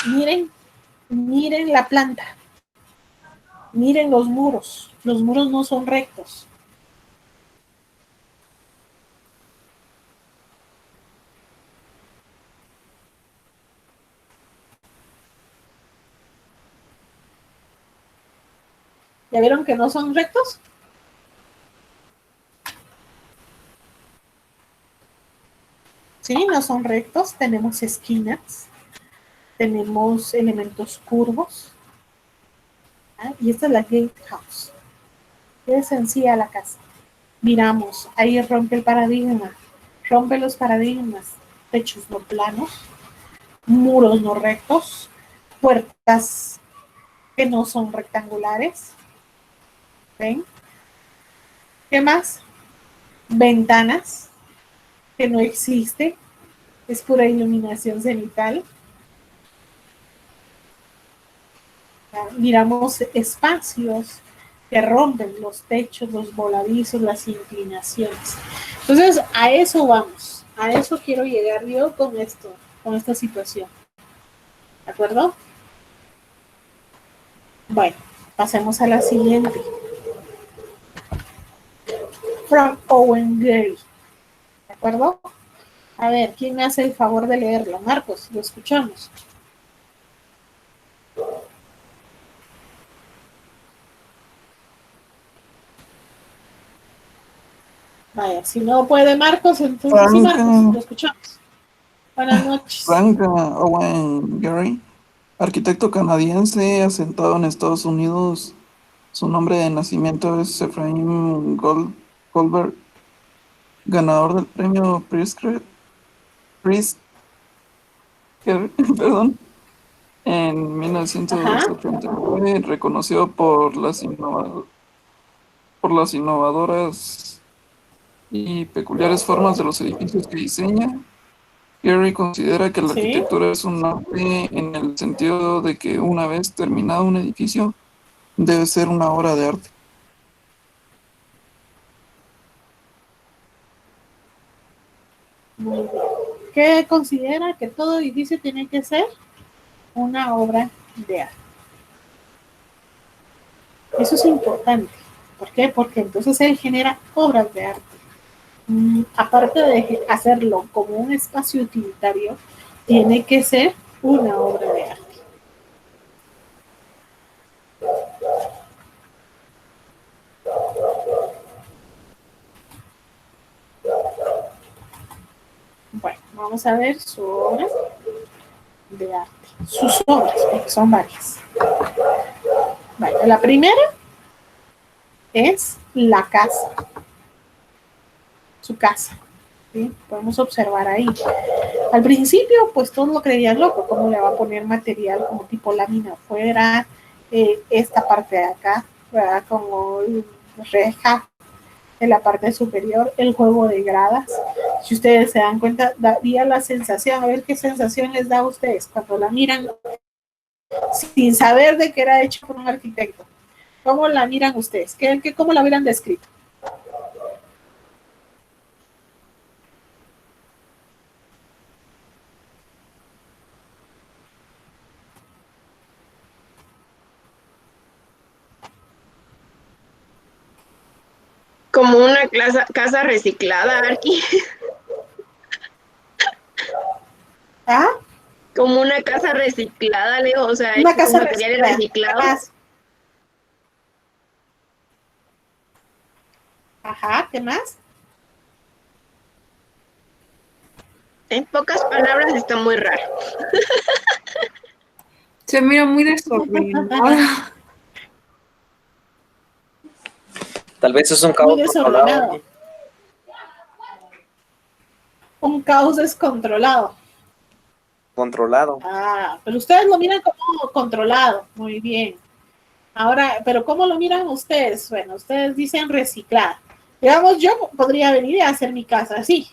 miren la planta, miren los muros no son rectos. ¿Ya vieron que no son rectos? Sí, no son rectos, tenemos esquinas, tenemos elementos curvos. Y esta es la gatehouse. Es sencilla la casa. Miramos, ahí rompe el paradigma, rompe los paradigmas, techos no planos, muros no rectos, puertas que no son rectangulares. ¿Ven? ¿Qué más? Ventanas que no existe, es pura iluminación cenital. Miramos espacios que rompen los techos, los voladizos, las inclinaciones. Entonces, a eso vamos, a eso quiero llegar yo con esto, con esta situación. ¿De acuerdo? Bueno, pasemos a la siguiente. Frank Owen Gehry. ¿De acuerdo? A ver, ¿quién me hace el favor de leerlo? Marcos, lo escuchamos. Vaya, si no puede Marcos, entonces sí, Marcos, lo escuchamos. Buenas noches. Frank Owen Gehry, arquitecto canadiense asentado en Estados Unidos. Su nombre de nacimiento es Ephraim Goldberg, ganador del premio Pritzker, perdón, en 1979, reconocido por las innovadoras y peculiares formas de los edificios que diseña. Gehry considera que la arquitectura es un arte en el sentido de que una vez terminado un edificio, debe ser una obra de arte. Muy bien. ¿Qué considera que todo edificio tiene que ser? Una obra de arte. Eso es importante. ¿Por qué? Porque entonces él genera obras de arte. Aparte de hacerlo como un espacio utilitario, tiene que ser una obra de arte. Bueno, vamos a ver su obra de arte. Sus obras, porque son varias. Bueno, la primera es la casa. Su casa. ¿Sí? Podemos observar ahí. Al principio, pues todos lo creían loco. ¿Cómo le va a poner material como tipo lámina afuera? Esta parte de acá, ¿verdad? Como reja en la parte superior, el juego de gradas. Si ustedes se dan cuenta, daría la sensación, a ver qué sensación les da a ustedes cuando la miran sin saber de que era hecho por un arquitecto. ¿Cómo la miran ustedes? ¿Cómo la hubieran descrito? Como una casa reciclada, Arqui. ¿Ah? Como una casa reciclada, Leo, o sea, Una casa con materiales reciclados. Ajá, ¿qué más? En pocas palabras, está muy raro. Se mira muy desordenado. Tal vez es un Muy caos desordenado. controlado. Un caos descontrolado. Controlado. Ah, pero ustedes lo miran como controlado. Muy bien. Ahora, ¿pero cómo lo miran ustedes? Bueno, ustedes dicen reciclar. Digamos, yo podría venir a hacer mi casa así,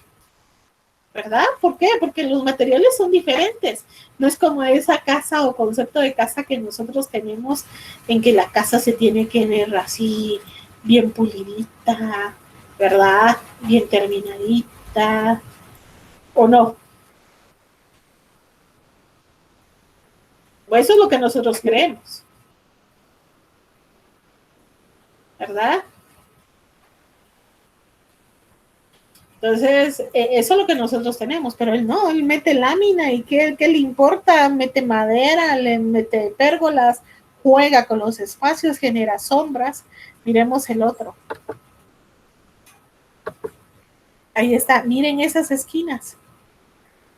¿verdad? ¿Por qué? Porque los materiales son diferentes. No es como esa casa o concepto de casa que nosotros tenemos en que la casa se tiene que ver así, bien pulidita, ¿verdad? Bien terminadita, ¿o no? Eso es lo que nosotros creemos, ¿verdad? Entonces, eso es lo que nosotros tenemos, pero él no, él mete lámina y ¿qué le importa? Mete madera, le mete pérgolas, juega con los espacios, genera sombras. Miremos el otro. Ahí está, miren esas esquinas.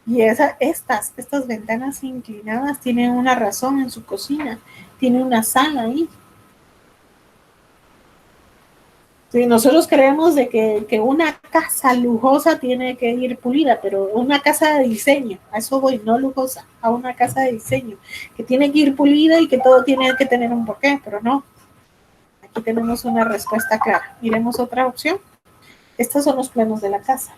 Y estas ventanas inclinadas tienen una razón en su cocina. Tiene una sala ahí. Sí, nosotros creemos de que una casa lujosa tiene que ir pulida, pero una casa de diseño, a eso voy, no lujosa, a una casa de diseño, que tiene que ir pulida y que todo tiene que tener un porqué, pero no. Aquí tenemos una respuesta clara. Miremos otra opción. Estos son los planos de la casa.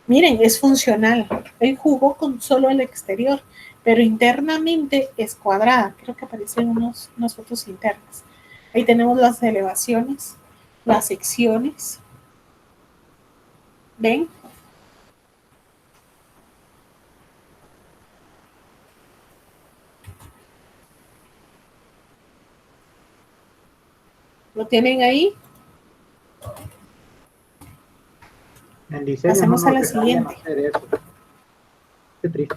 Miren, es funcional. Él jugó con solo el exterior, pero internamente es cuadrada. Creo que aparecen unas fotos internas. Ahí tenemos las elevaciones, las secciones. ¿Ven? ¿Lo tienen ahí? En diseño Pasemos no a la nos dejarían siguiente. hacer eso. Qué triste.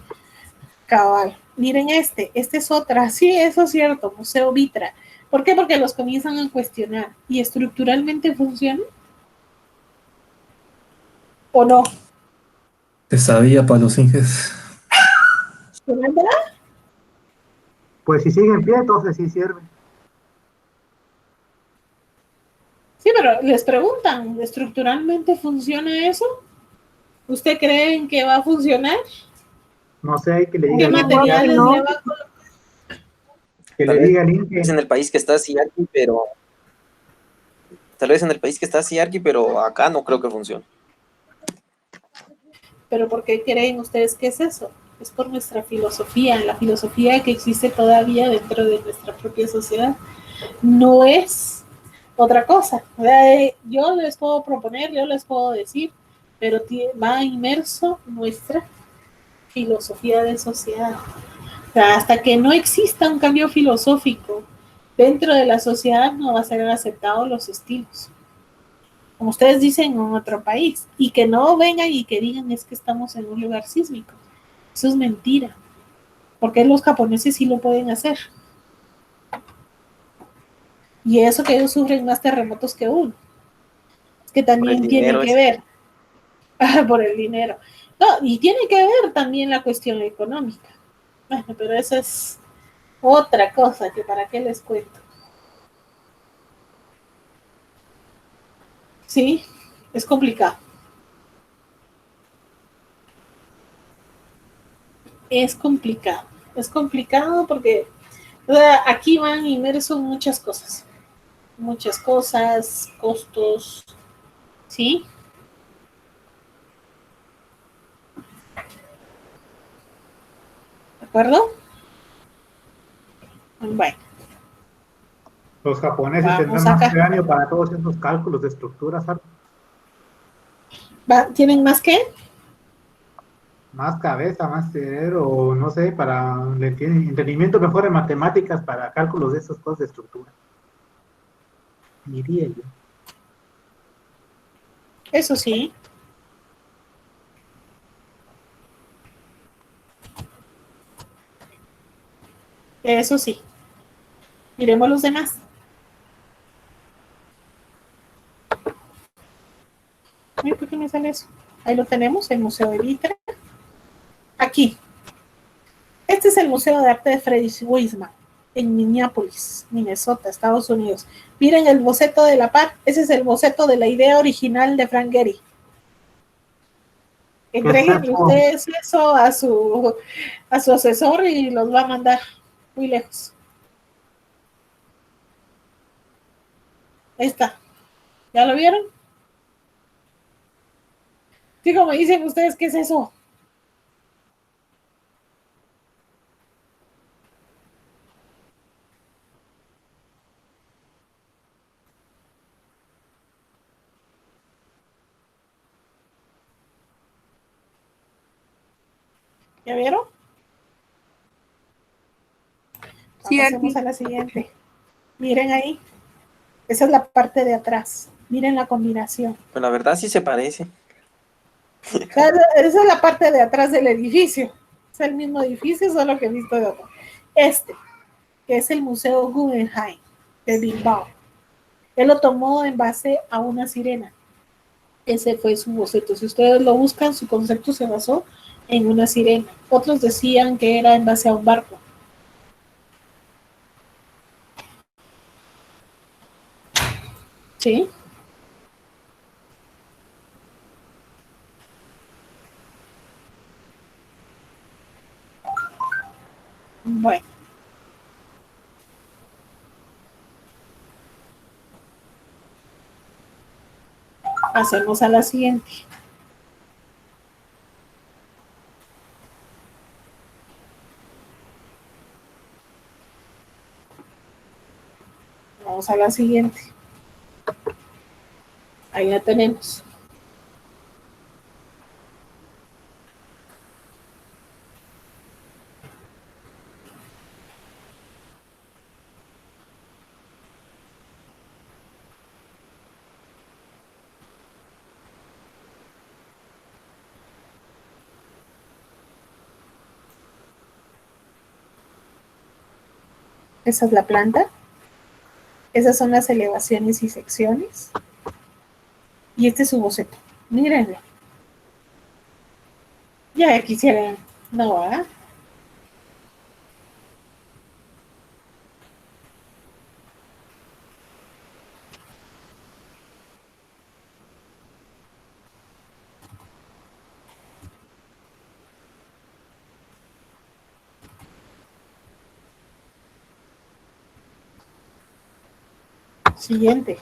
Cabal. Miren este es otra. Sí, eso es cierto, Museo Vitra. ¿Por qué? Porque los comienzan a cuestionar. ¿Y estructuralmente funciona? ¿O no? Se sabía para los Inges. ¿Verdad? Pues si sigue en pie, entonces sí sirve. Sí, pero les preguntan, ¿estructuralmente funciona eso? ¿Usted cree que va a funcionar? No sé, hay que le diga ¿Qué al Inge. materiales le va a colocar? Que Tal le vez diga al Inge. en el país que está así aquí, pero tal vez en el país que está así aquí, pero acá no creo que funcione. ¿Pero por qué creen ustedes que es eso? Es por nuestra filosofía, la filosofía que existe todavía dentro de nuestra propia sociedad. No es otra cosa. Yo les puedo proponer, yo les puedo decir, pero va inmerso nuestra filosofía de sociedad. O sea, hasta que no exista un cambio filosófico dentro de la sociedad, no va a ser aceptados los estilos. Como ustedes dicen, en otro país. Y que no vengan y que digan es que estamos en un lugar sísmico. Eso es mentira. Porque los japoneses sí lo pueden hacer. Y eso que ellos sufren más terremotos que uno. Es que Por el también tiene dinero que ver por el dinero. No, y tiene que ver también la cuestión económica. Bueno, pero eso es otra cosa que para qué les cuento. Sí, es complicado. Es complicado. Es complicado porque o sea, aquí van inmersos muchas cosas, costos, ¿sí? ¿De acuerdo? Bueno, Los japoneses tendrán vamos más acá. cráneo para todos esos cálculos de estructuras, ¿sabes? ¿Tienen más que? Más cabeza, más cerebro, o no sé, para entendimiento mejor en matemáticas para cálculos de esas cosas de estructura. Diría yo. Eso sí. Eso sí. Miremos los demás. Ay, ¿por qué me sale eso? Ahí lo tenemos, el Museo de Vitra. Aquí. Este es el Museo de Arte de Frederick Wiseman, en Minneapolis, Minnesota, Estados Unidos. Miren el boceto de la par. Ese es el boceto de la idea original de Frank Gehry. ¿Qué es Entréguenle eso? ustedes eso a su asesor y los va a mandar muy lejos. Ahí está. ¿Ya lo vieron? Sí, como dicen ustedes, ¿qué es eso? ¿Ya vieron? Sí, Pasemos a la siguiente. Miren ahí. Esa es la parte de atrás. Miren la combinación. Pero la verdad sí se parece. O sea, esa es la parte de atrás del edificio. Es el mismo edificio, solo que visto de otro. Este, que es el Museo Guggenheim de Bilbao. Él lo tomó en base a una sirena. Ese fue su boceto. Si ustedes lo buscan, su concepto se basó en una sirena. Otros decían que era en base a un barco. ¿Sí? Bueno. Pasemos a la siguiente. Vamos a la siguiente. Ahí la tenemos. Esa es la planta. Esas son las elevaciones y secciones. Y este es su boceto. Mírenlo. Ya quisieran. No, ¿verdad? Siguiente.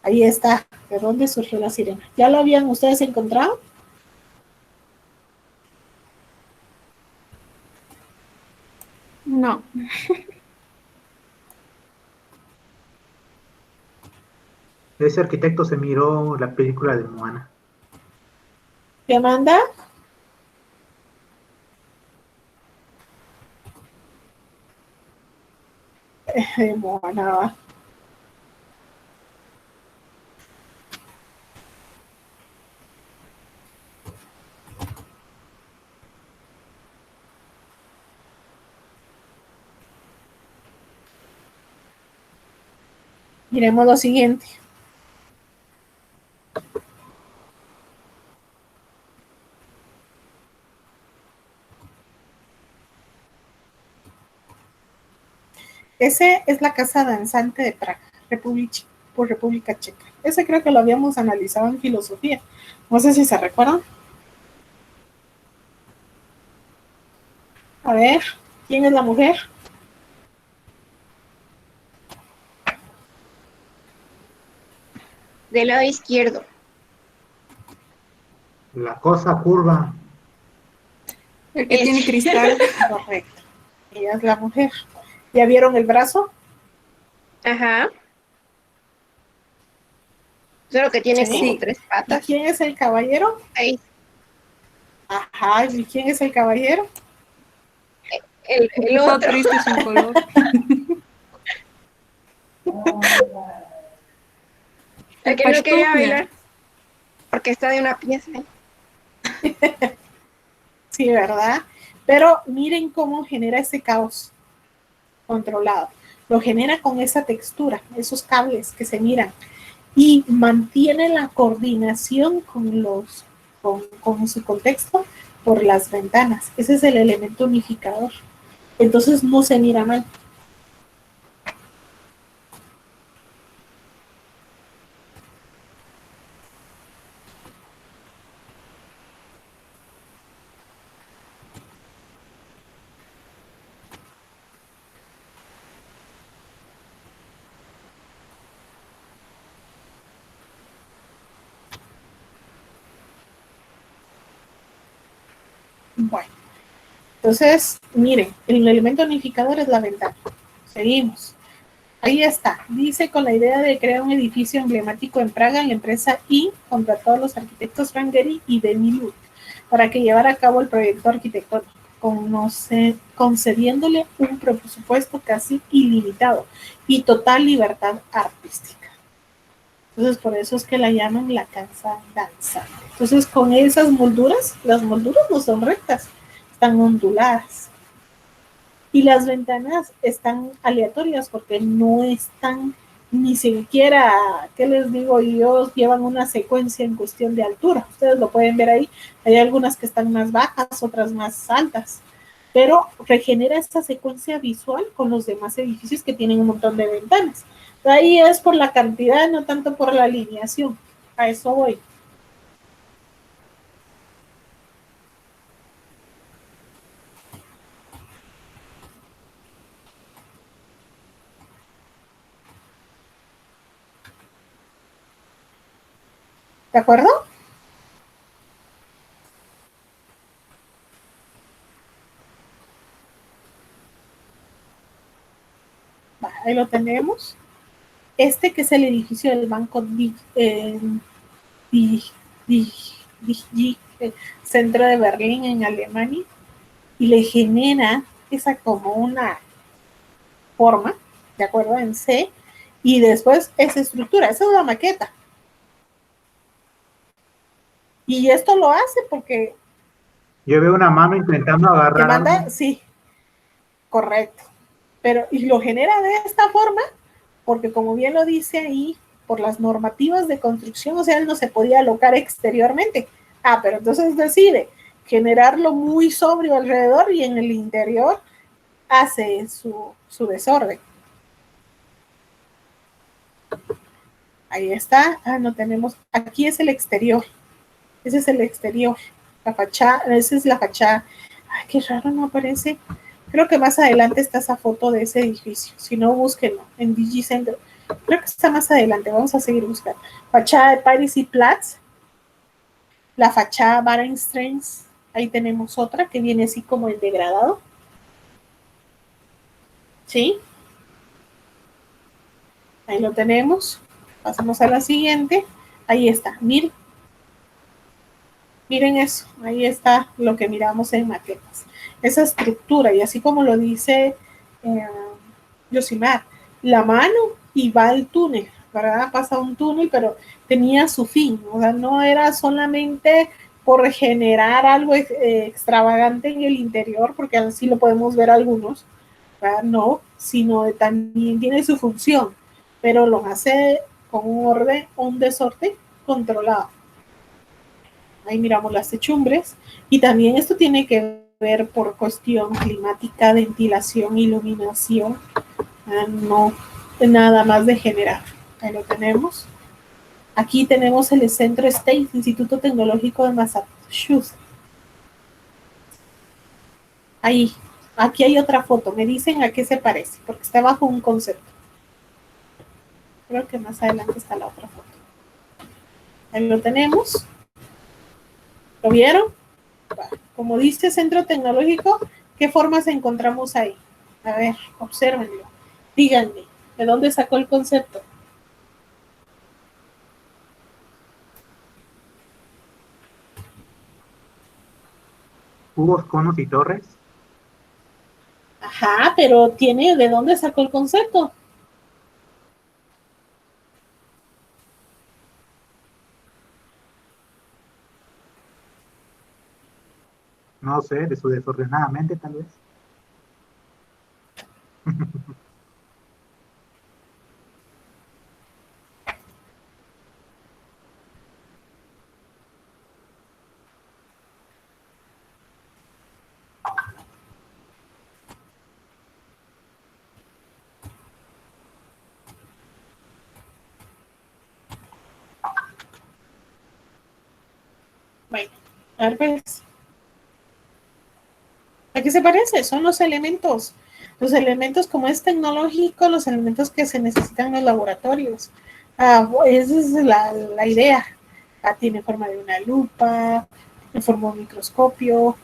Ahí está. ¿De dónde surgió la sirena? ¿Ya lo habían ustedes encontrado? No. Ese arquitecto se miró la película de Moana. ¿Qué manda? Moana, va. Miremos lo siguiente. Ese es la casa danzante de Praga, República Checa. Ese creo que lo habíamos analizado en filosofía. No sé si se recuerdan. A ver, ¿quién es la mujer? Del lado izquierdo. La cosa curva. El que tiene cristal. Correcto. Ella es la mujer. ¿Ya vieron el brazo? Ajá. Solo que tiene Sí. como 3 ¿Y patas. quién es el caballero? Ahí. Ajá, ¿y quién es el caballero? El Todo otro. triste sin color. El que no quería bailar. Porque está de una pieza. Sí, ¿verdad? Pero miren cómo genera ese caos controlado. Lo genera con esa textura, esos cables que se miran y mantiene la coordinación con su contexto por las ventanas. Ese es el elemento unificador. Entonces no se mira mal. Bueno, entonces, miren, el elemento unificador es la ventana. Seguimos. Ahí está. Dice, con la idea de crear un edificio emblemático en Praga, la empresa I contrató a los arquitectos Rangeri y Demiluk para que llevara a cabo el proyecto arquitectónico. concediéndole un presupuesto casi ilimitado y total libertad artística. Entonces, por eso es que la llaman la casa danzante. Entonces, con esas molduras, las molduras no son rectas, están onduladas. Y las ventanas están aleatorias porque no están ni siquiera, ¿qué les digo yo? Llevan una secuencia en cuestión de altura. Ustedes lo pueden ver ahí. Hay algunas que están más bajas, otras más altas. Pero regenera esta secuencia visual con los demás edificios que tienen un montón de ventanas. De ahí es por la cantidad, no tanto por la alineación. A eso voy. ¿De acuerdo? Ahí lo tenemos. Este que es el edificio del Banco Centro de Berlín en Alemania, y le genera esa como una forma, ¿de acuerdo? En C, y después esa estructura, esa es la maqueta. Y esto lo hace porque... Yo veo una mano intentando agarrar. Manda, sí, correcto. Pero, y lo genera de esta forma, porque como bien lo dice ahí, por las normativas de construcción, o sea, él no se podía alocar exteriormente. Pero entonces decide generarlo muy sobrio alrededor y en el interior hace su desorden. Ahí está. No tenemos, aquí es el exterior. Ese es el exterior. La fachada, esa es la fachada. Ay, qué raro, no aparece. Creo que más adelante está esa foto de ese edificio. Si no, búsquenlo en DigiCenter. Creo que está más adelante. Vamos a seguir buscando. Fachada de Paris y Platz. La fachada Barenstrains. Ahí tenemos otra que viene así como en degradado. ¿Sí? Ahí lo tenemos. Pasamos a la siguiente. Ahí está. Miren eso. Ahí está lo que miramos en maquetas. Esa estructura, y así como lo dice Yosimar, la mano y va al túnel, ¿verdad? Pasa un túnel, pero tenía su fin, o sea, no era solamente por generar algo extravagante en el interior, porque así lo podemos ver algunos, ¿verdad? No, sino también tiene su función, pero lo hace con un orden, un desorden controlado. Ahí miramos las techumbres, y también esto tiene que ver por cuestión climática, ventilación, iluminación, no nada más de generar. Ahí lo tenemos. Aquí tenemos el Centro State, Instituto Tecnológico de Massachusetts. Ahí, aquí hay otra foto. Me dicen a qué se parece, porque está bajo un concepto. Creo que más adelante está la otra foto. Ahí lo tenemos. ¿Lo vieron? Como dice Centro Tecnológico, ¿qué formas encontramos ahí? A ver, obsérvenlo. Díganme, ¿de dónde sacó el concepto? Cubos, conos y torres. Ajá, pero ¿de dónde sacó el concepto? No sé, de su desordenadamente, tal vez. Bueno, a ver, pues. ¿A qué se parece? Son los elementos como es tecnológico, los elementos que se necesitan en los laboratorios. Esa es la idea. Tiene forma de una lupa, tiene forma de un microscopio.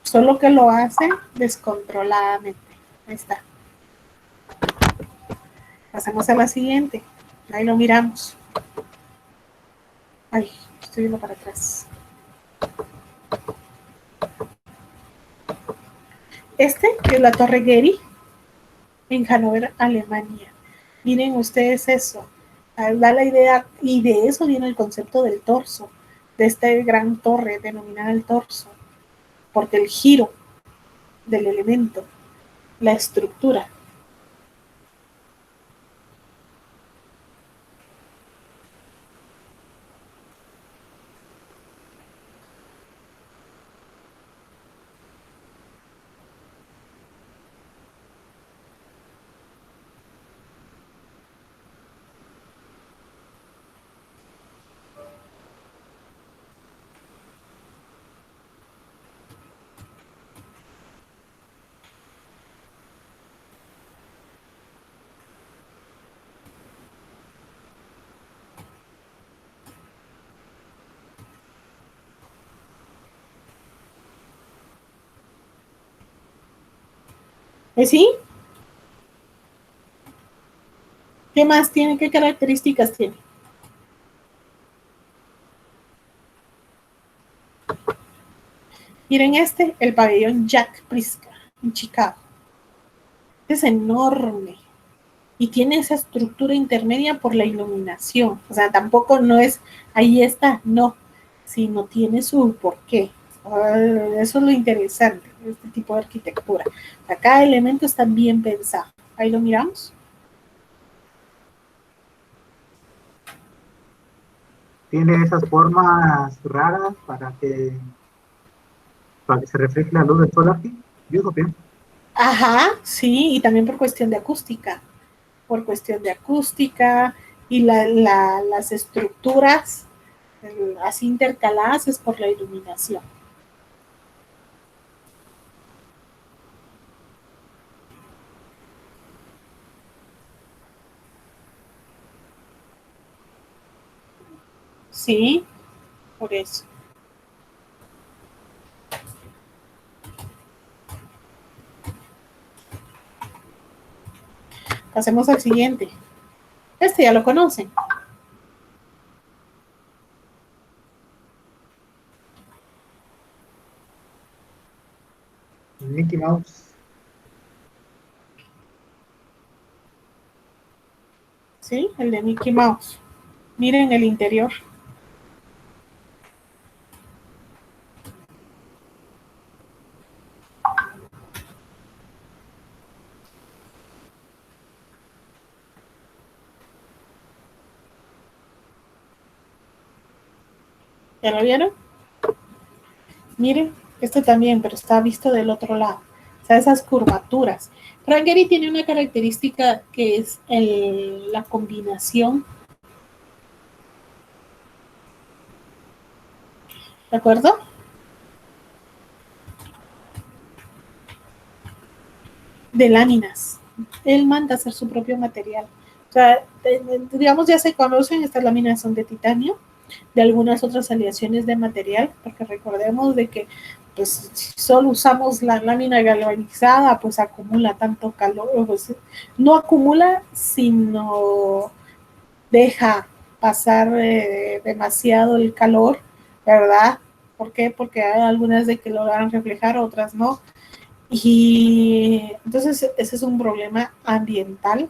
Solo que lo hace descontroladamente. Ahí está. Pasamos a la siguiente. Ahí lo miramos. Ay, estoy yendo para atrás. Este es la Torre Getty en Hannover, Alemania. Miren ustedes eso. Da la idea, y de eso viene el concepto del torso, de esta gran torre denominada el torso, porque el giro del elemento, la estructura. ¿Sí? ¿Qué más tiene? ¿Qué características tiene? Miren el pabellón Jack Pritzker en Chicago. Es enorme y tiene esa estructura intermedia por la iluminación. O sea, tampoco no es, ahí está, no, sino tiene su porqué. Eso es lo interesante de este tipo de arquitectura. Cada elemento está bien pensado. Ahí lo miramos. Tiene esas formas raras para que se refleje la luz del sol aquí. Yo digo bien. Ajá, sí, y también por cuestión de acústica. Por cuestión de acústica y las estructuras así intercaladas es por la iluminación. Sí, por eso. Pasemos al siguiente. Este ya lo conocen. Mickey Mouse. Sí, el de Mickey Mouse. Miren el interior. ¿Ya lo vieron? Miren, esto también, pero está visto del otro lado. O sea, esas curvaturas. Frank Gehry tiene una característica que es la combinación. ¿De acuerdo? De láminas. Él manda a hacer su propio material. O sea, digamos, ya se conocen, estas láminas son de titanio, de algunas otras aleaciones de material, porque recordemos de que pues, si solo usamos la lámina galvanizada, pues acumula tanto calor, pues, no acumula, sino deja pasar demasiado el calor, ¿verdad? ¿Por qué? Porque hay algunas de que lo van a reflejar, otras no. Y entonces ese es un problema ambiental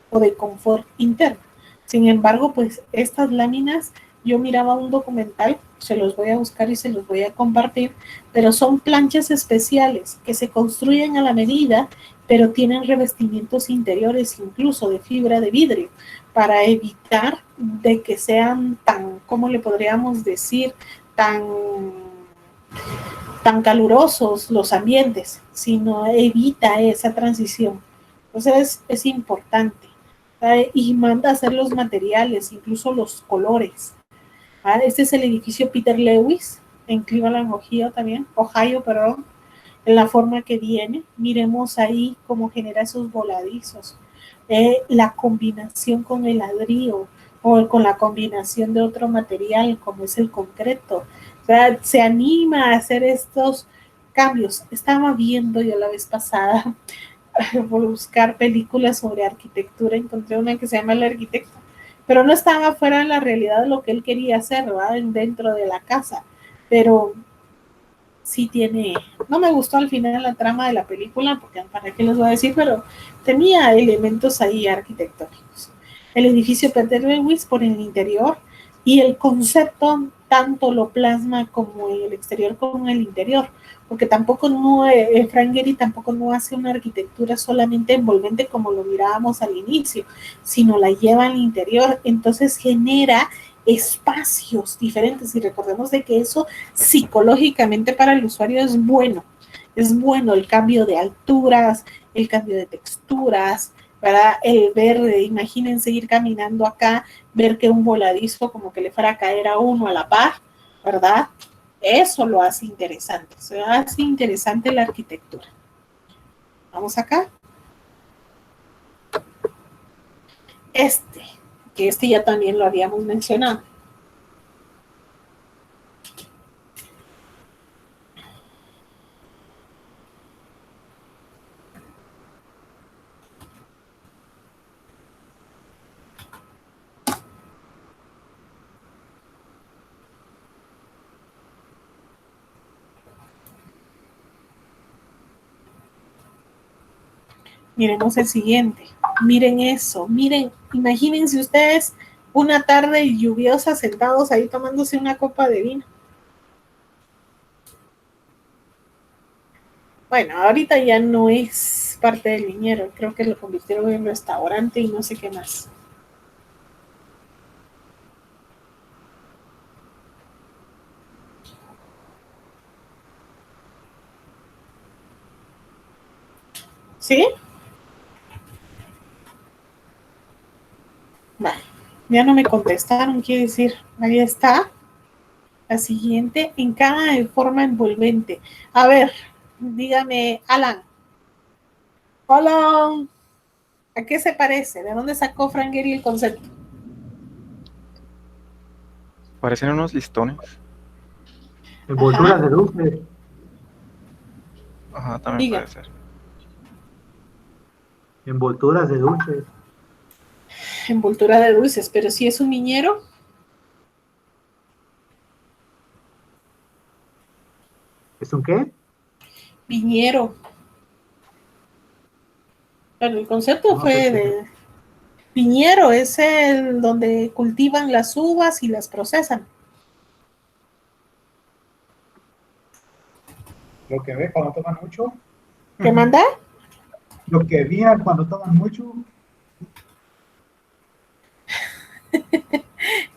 o de confort interno. Sin embargo, pues estas láminas, yo miraba un documental, se los voy a buscar y se los voy a compartir, pero son planchas especiales que se construyen a la medida, pero tienen revestimientos interiores incluso de fibra de vidrio, para evitar de que sean tan, ¿cómo le podríamos decir? Tan calurosos los ambientes, sino evita esa transición. Entonces es importante. Y manda a hacer los materiales, incluso los colores. Este es el edificio Peter Lewis en Cleveland, Ohio, perdón, en la forma que viene. Miremos ahí cómo genera esos voladizos. La combinación con el ladrillo o con la combinación de otro material como es el concreto. O sea, se anima a hacer estos cambios. Estaba viendo yo la vez pasada por buscar películas sobre arquitectura, encontré una que se llama El Arquitecto, pero no estaba fuera de la realidad de lo que él quería hacer, ¿verdad? Dentro de la casa, pero sí tiene, no me gustó al final la trama de la película, porque para qué les voy a decir, pero tenía elementos ahí arquitectónicos. El edificio Peter Lewis por el interior y el concepto tanto lo plasma como en el exterior como en el interior, porque tampoco no, Frank Gehry tampoco no hace una arquitectura solamente envolvente como lo mirábamos al inicio, sino la lleva al interior, entonces genera espacios diferentes y recordemos de que eso psicológicamente para el usuario es bueno el cambio de alturas, el cambio de texturas, ¿verdad? El ver, imagínense ir caminando acá, ver que un voladizo como que le fuera a caer a uno a la par, ¿verdad? Eso lo hace interesante, se hace interesante la arquitectura. Vamos acá. Que este ya también lo habíamos mencionado. Miremos el siguiente. Miren eso, miren, imagínense ustedes una tarde lluviosa sentados ahí tomándose una copa de vino. Bueno, ahorita ya no es parte del viñedo, creo que lo convirtieron en restaurante y no sé qué más. ¿Sí? Vale, ya no me contestaron, quiere decir, ahí está. La siguiente, en cada forma envolvente. A ver, dígame, Alan. Hola. ¿A qué se parece? ¿De dónde sacó Frank Gehry el concepto? Parecen unos listones. Envolturas de dulces. Ajá, también Diga. puede ser. Envolturas de dulces. Envoltura de dulces, pero si es un viñero. ¿Es un qué? Viñero. Bueno, el concepto No fue sé de viñero, es el donde cultivan las uvas y las procesan. Lo que ves cuando toman mucho. ¿Qué manda? Lo que vean cuando toman mucho.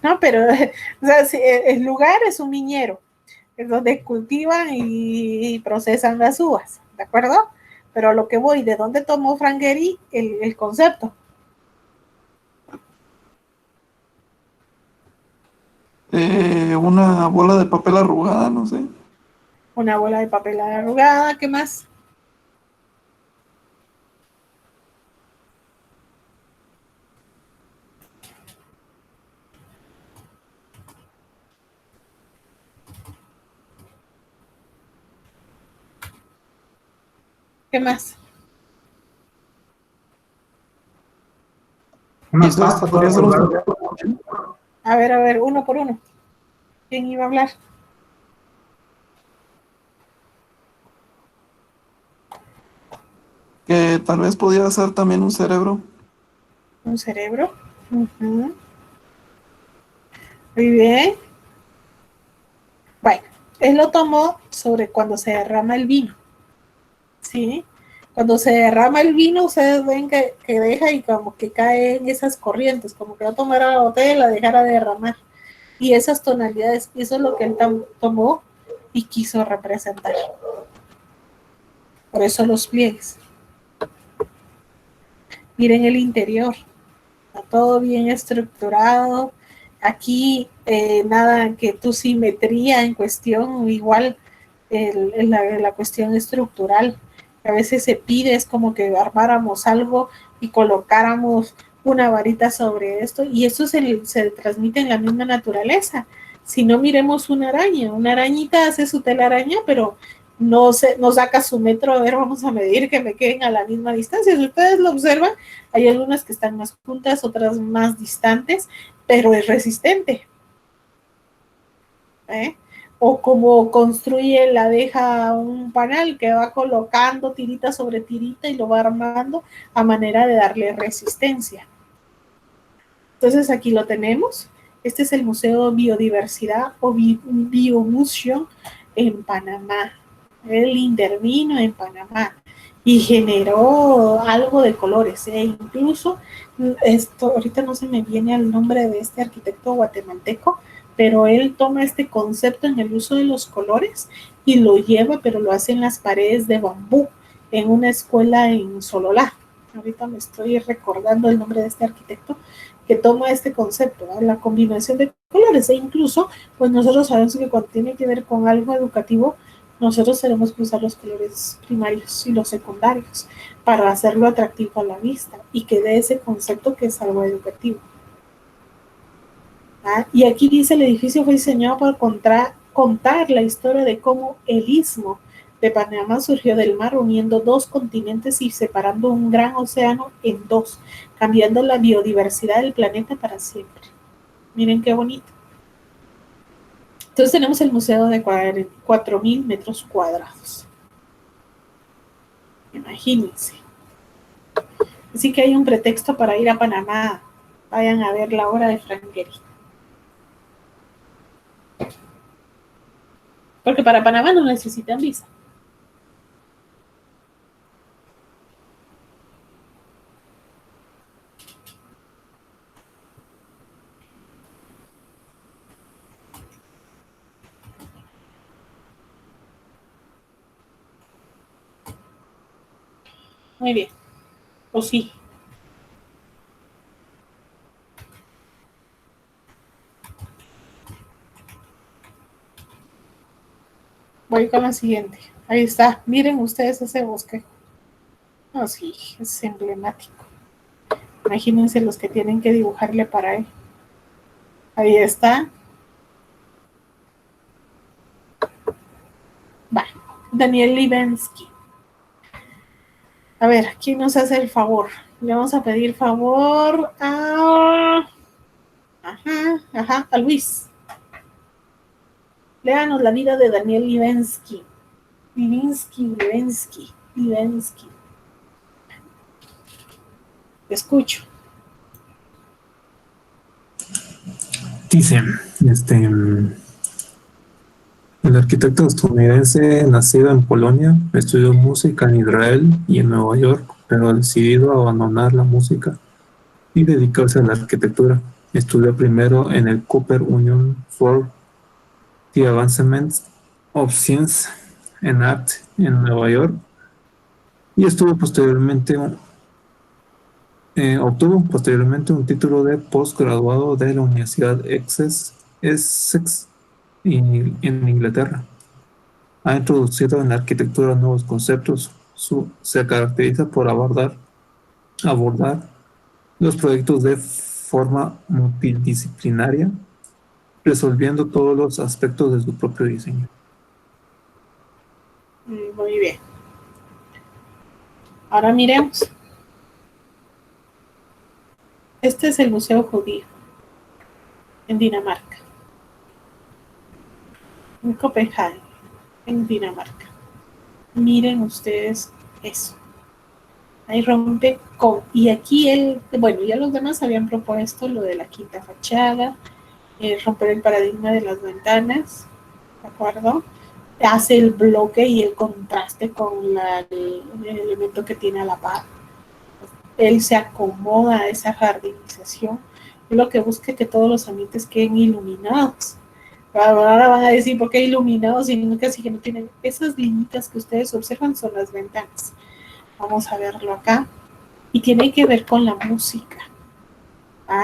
No, pero o sea, sí, el lugar es un viñero, es donde cultivan y procesan las uvas, ¿de acuerdo? Pero a lo que voy, ¿de dónde tomó Frank Gehry el concepto? Una bola de papel arrugada, no sé. Una bola de papel arrugada, ¿qué más? ¿Qué más? Una Quizás pasta podría toda ser un arrugada. A ver, uno por uno. ¿Quién iba a hablar? que tal vez podría ser también un cerebro. Un cerebro. Ujú. Muy bien. Bueno, él lo tomó sobre cuando se derrama el vino. ¿Sí? Cuando se derrama el vino, ustedes ven que deja y como que cae en esas corrientes, como que va a tomar a la botella y la dejara de derramar. Y esas tonalidades, eso es lo que él tomó y quiso representar. Por eso los pliegues. Miren el interior. Está todo bien estructurado. Aquí nada que tu simetría en cuestión, igual la cuestión estructural. A veces se pide es como que armáramos algo y colocáramos una varita sobre esto y eso se transmite en la misma naturaleza. Si no, miremos una arañita hace su telaraña, pero no saca su metro, a ver, vamos a medir que me queden a la misma distancia. Si ustedes lo observan, hay algunas que están más juntas, otras más distantes, pero es resistente. o como construye la abeja un panal que va colocando tirita sobre tirita y lo va armando a manera de darle resistencia. Entonces aquí lo tenemos. Este es el Museo Biodiversidad o Biomuseum en Panamá. Él intervino en Panamá y generó algo de colores. Incluso, esto, ahorita no se me viene el nombre de este arquitecto guatemalteco, pero él toma este concepto en el uso de los colores y lo lleva, pero lo hace en las paredes de bambú, en una escuela en Sololá. Ahorita me estoy recordando el nombre de este arquitecto que toma este concepto, ¿no? La combinación de colores, e incluso, pues nosotros sabemos que cuando tiene que ver con algo educativo, nosotros tenemos que usar los colores primarios y los secundarios para hacerlo atractivo a la vista y que dé ese concepto que es algo educativo. ¿Ah? Y aquí dice, el edificio fue diseñado para contar la historia de cómo el istmo de Panamá surgió del mar, uniendo dos continentes y separando un gran océano en dos, cambiando la biodiversidad del planeta para siempre. Miren qué bonito. Entonces tenemos el museo de 4.000 metros cuadrados. Imagínense. Así que hay un pretexto para ir a Panamá. Vayan a ver la obra de Frank Gehry. Porque para Panamá no necesitan visa. Muy bien. ¿O sí? Voy con la siguiente. Ahí está. Miren ustedes ese bosque. Oh, sí, es emblemático. Imagínense los que tienen que dibujarle para él. Ahí está. Va. Daniel Libeskind. A ver, ¿quién nos hace el favor? Le vamos a pedir favor a... a Luis. Léanos la vida de Daniel Libeskind. Libeskind. Te escucho. Dice, el arquitecto estadounidense nacido en Polonia, estudió música en Israel y en Nueva York, pero ha decidido abandonar la música y dedicarse a la arquitectura. Estudió primero en el Cooper Union for the Advancement of Science and Art en Nueva York y obtuvo posteriormente un título de postgraduado de la Universidad Essex en Inglaterra. Ha introducido en la arquitectura nuevos conceptos. Se caracteriza por abordar los proyectos de forma multidisciplinaria, resolviendo todos los aspectos de su propio diseño. Muy bien. Ahora miremos. Este es el Museo Judío en Dinamarca. En Copenhague, en Dinamarca. Miren ustedes eso. Ahí rompe con... Y aquí ya los demás habían propuesto lo de la quinta fachada, romper el paradigma de las ventanas, ¿de acuerdo? Hace el bloque y el contraste con el elemento que tiene a la par. Él se acomoda a esa jardinización. Lo que busca es que todos los ambientes queden iluminados. Ahora van a decir, ¿por qué iluminados? Y casi que no tienen... Esas líneas que ustedes observan son las ventanas. Vamos a verlo acá. Y tiene que ver con la música.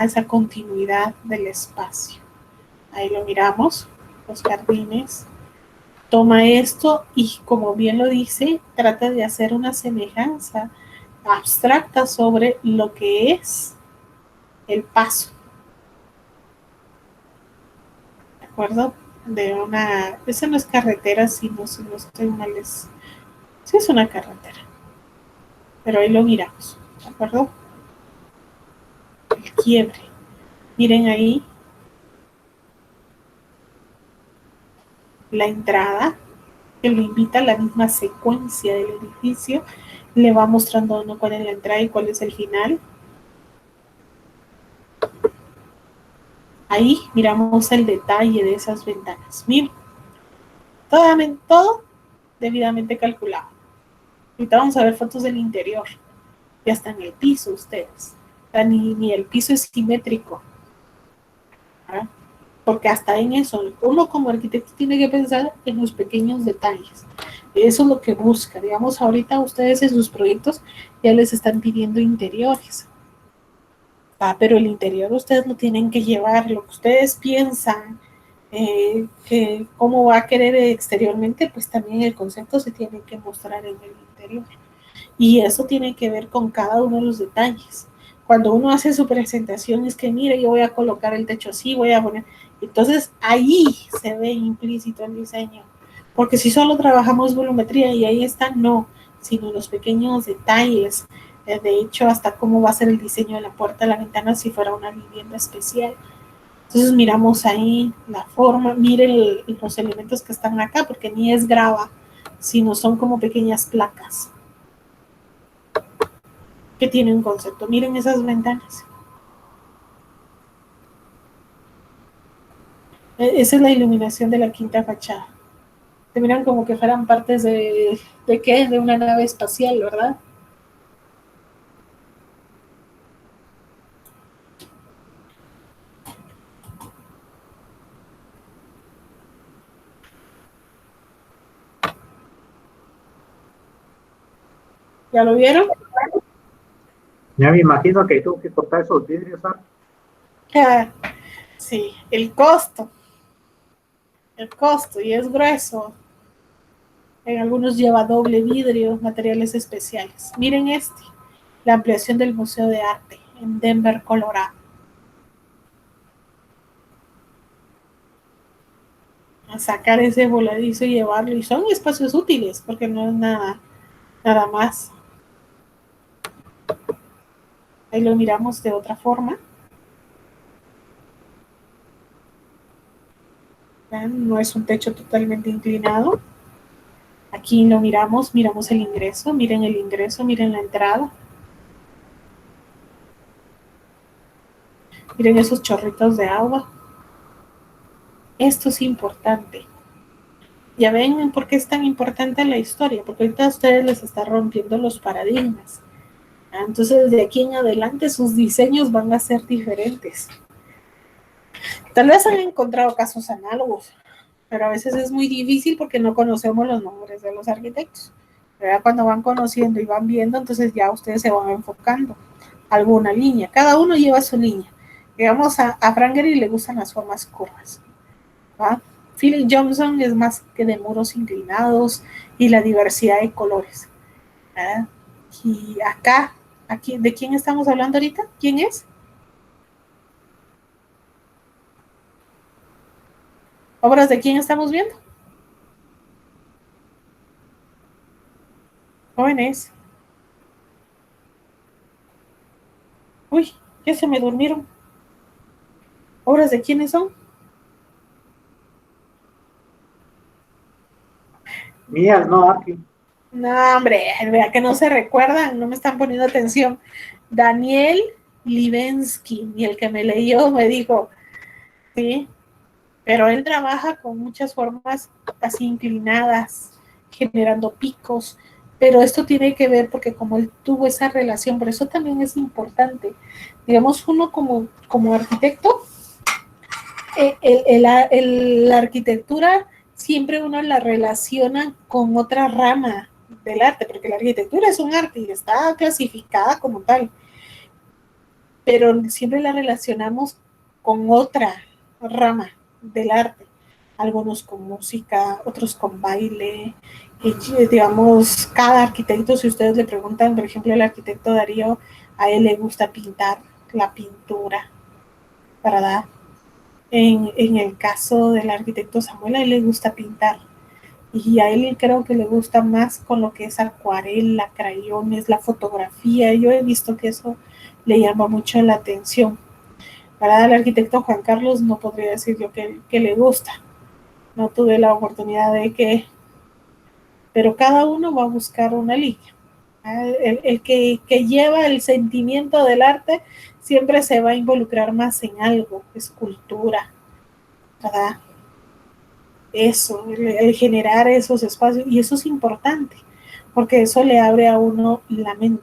Esa continuidad del espacio. Ahí lo miramos. Los jardines. Toma esto y, como bien lo dice, trata de hacer una semejanza abstracta sobre lo que es el paso. ¿De acuerdo? Esa no es carretera, si no estoy mal, sí es una carretera. Pero ahí lo miramos, ¿de acuerdo? El quiebre. Miren ahí. la entrada, que lo invita a la misma secuencia del edificio, le va mostrando a uno cuál es la entrada y cuál es el final. Ahí miramos el detalle de esas ventanas. Miren, todo debidamente calculado. Ahorita vamos a ver fotos del interior. Ya está en el piso ustedes. O sea, ni el piso es simétrico. ¿Verdad? Porque hasta en eso, uno como arquitecto tiene que pensar en los pequeños detalles. Eso es lo que busca. Digamos, ahorita ustedes en sus proyectos ya les están pidiendo interiores. Pero el interior ustedes lo tienen que llevar, lo que ustedes piensan, que cómo va a querer exteriormente, pues también el concepto se tiene que mostrar en el interior. Y eso tiene que ver con cada uno de los detalles. Cuando uno hace su presentación es que, mire, yo voy a colocar el techo así, voy a poner... Entonces, ahí se ve implícito el diseño. Porque si solo trabajamos volumetría y ahí está, no, sino los pequeños detalles. De hecho, hasta cómo va a ser el diseño de la puerta, de la ventana, si fuera una vivienda especial. Entonces, miramos ahí la forma, miren los elementos que están acá, porque ni es grava, sino son como pequeñas placas que tiene un concepto. Miren esas ventanas. Esa es la iluminación de la quinta fachada. Se miran como que fueran partes ¿de qué? De una nave espacial, ¿verdad? ¿Ya lo vieron? Ya me imagino que tuvo que cortar esos vidrios, ¿sabes? Sí, el costo, y es grueso. En algunos lleva doble vidrio, materiales especiales. Miren la ampliación del Museo de Arte en Denver, Colorado. A sacar ese voladizo y llevarlo, y son espacios útiles, porque no es nada más. Ahí lo miramos de otra forma. No es un techo totalmente inclinado. Aquí lo miramos el ingreso, miren el ingreso, miren la entrada. Miren esos chorritos de agua. Esto es importante. Ya ven por qué es tan importante la historia, porque ahorita a ustedes les está rompiendo los paradigmas. Entonces, de aquí en adelante sus diseños van a ser diferentes. Tal vez han encontrado casos análogos, pero a veces es muy difícil porque no conocemos los nombres de los arquitectos. Pero cuando van conociendo y van viendo, entonces ya ustedes se van enfocando alguna línea. Cada uno lleva su línea. Digamos, a Frank Gehry le gustan las formas curvas, ¿va? Philip Johnson es más que de muros inclinados y la diversidad de colores. Y aquí, ¿de quién estamos hablando ahorita? ¿Quién es? ¿Obras de quién estamos viendo? Jóvenes. Uy, ya se me durmieron. ¿Obras de quiénes son? Mías, no, aquí. No, hombre, vea que no se recuerdan, no me están poniendo atención. Daniel Libeskind, y el que me leyó me dijo, sí, pero él trabaja con muchas formas así inclinadas, generando picos, pero esto tiene que ver porque como él tuvo esa relación, por eso también es importante, digamos, uno como arquitecto, la arquitectura siempre uno la relaciona con otra rama del arte, porque la arquitectura es un arte y está clasificada como tal, pero siempre la relacionamos con otra rama del arte, algunos con música, otros con baile, y digamos, cada arquitecto, si ustedes le preguntan, por ejemplo, el arquitecto Darío, a él le gusta pintar, la pintura, ¿verdad? En el caso del arquitecto Samuel, a él le gusta pintar, y a él creo que le gusta más con lo que es acuarela, crayones, la fotografía. Yo he visto que eso le llama mucho la atención. Para el arquitecto Juan Carlos no podría decir yo que le gusta, no tuve la oportunidad pero cada uno va a buscar una línea. El que lleva el sentimiento del arte siempre se va a involucrar más en algo, escultura, ¿verdad? Eso, el generar esos espacios, y eso es importante, porque eso le abre a uno la mente,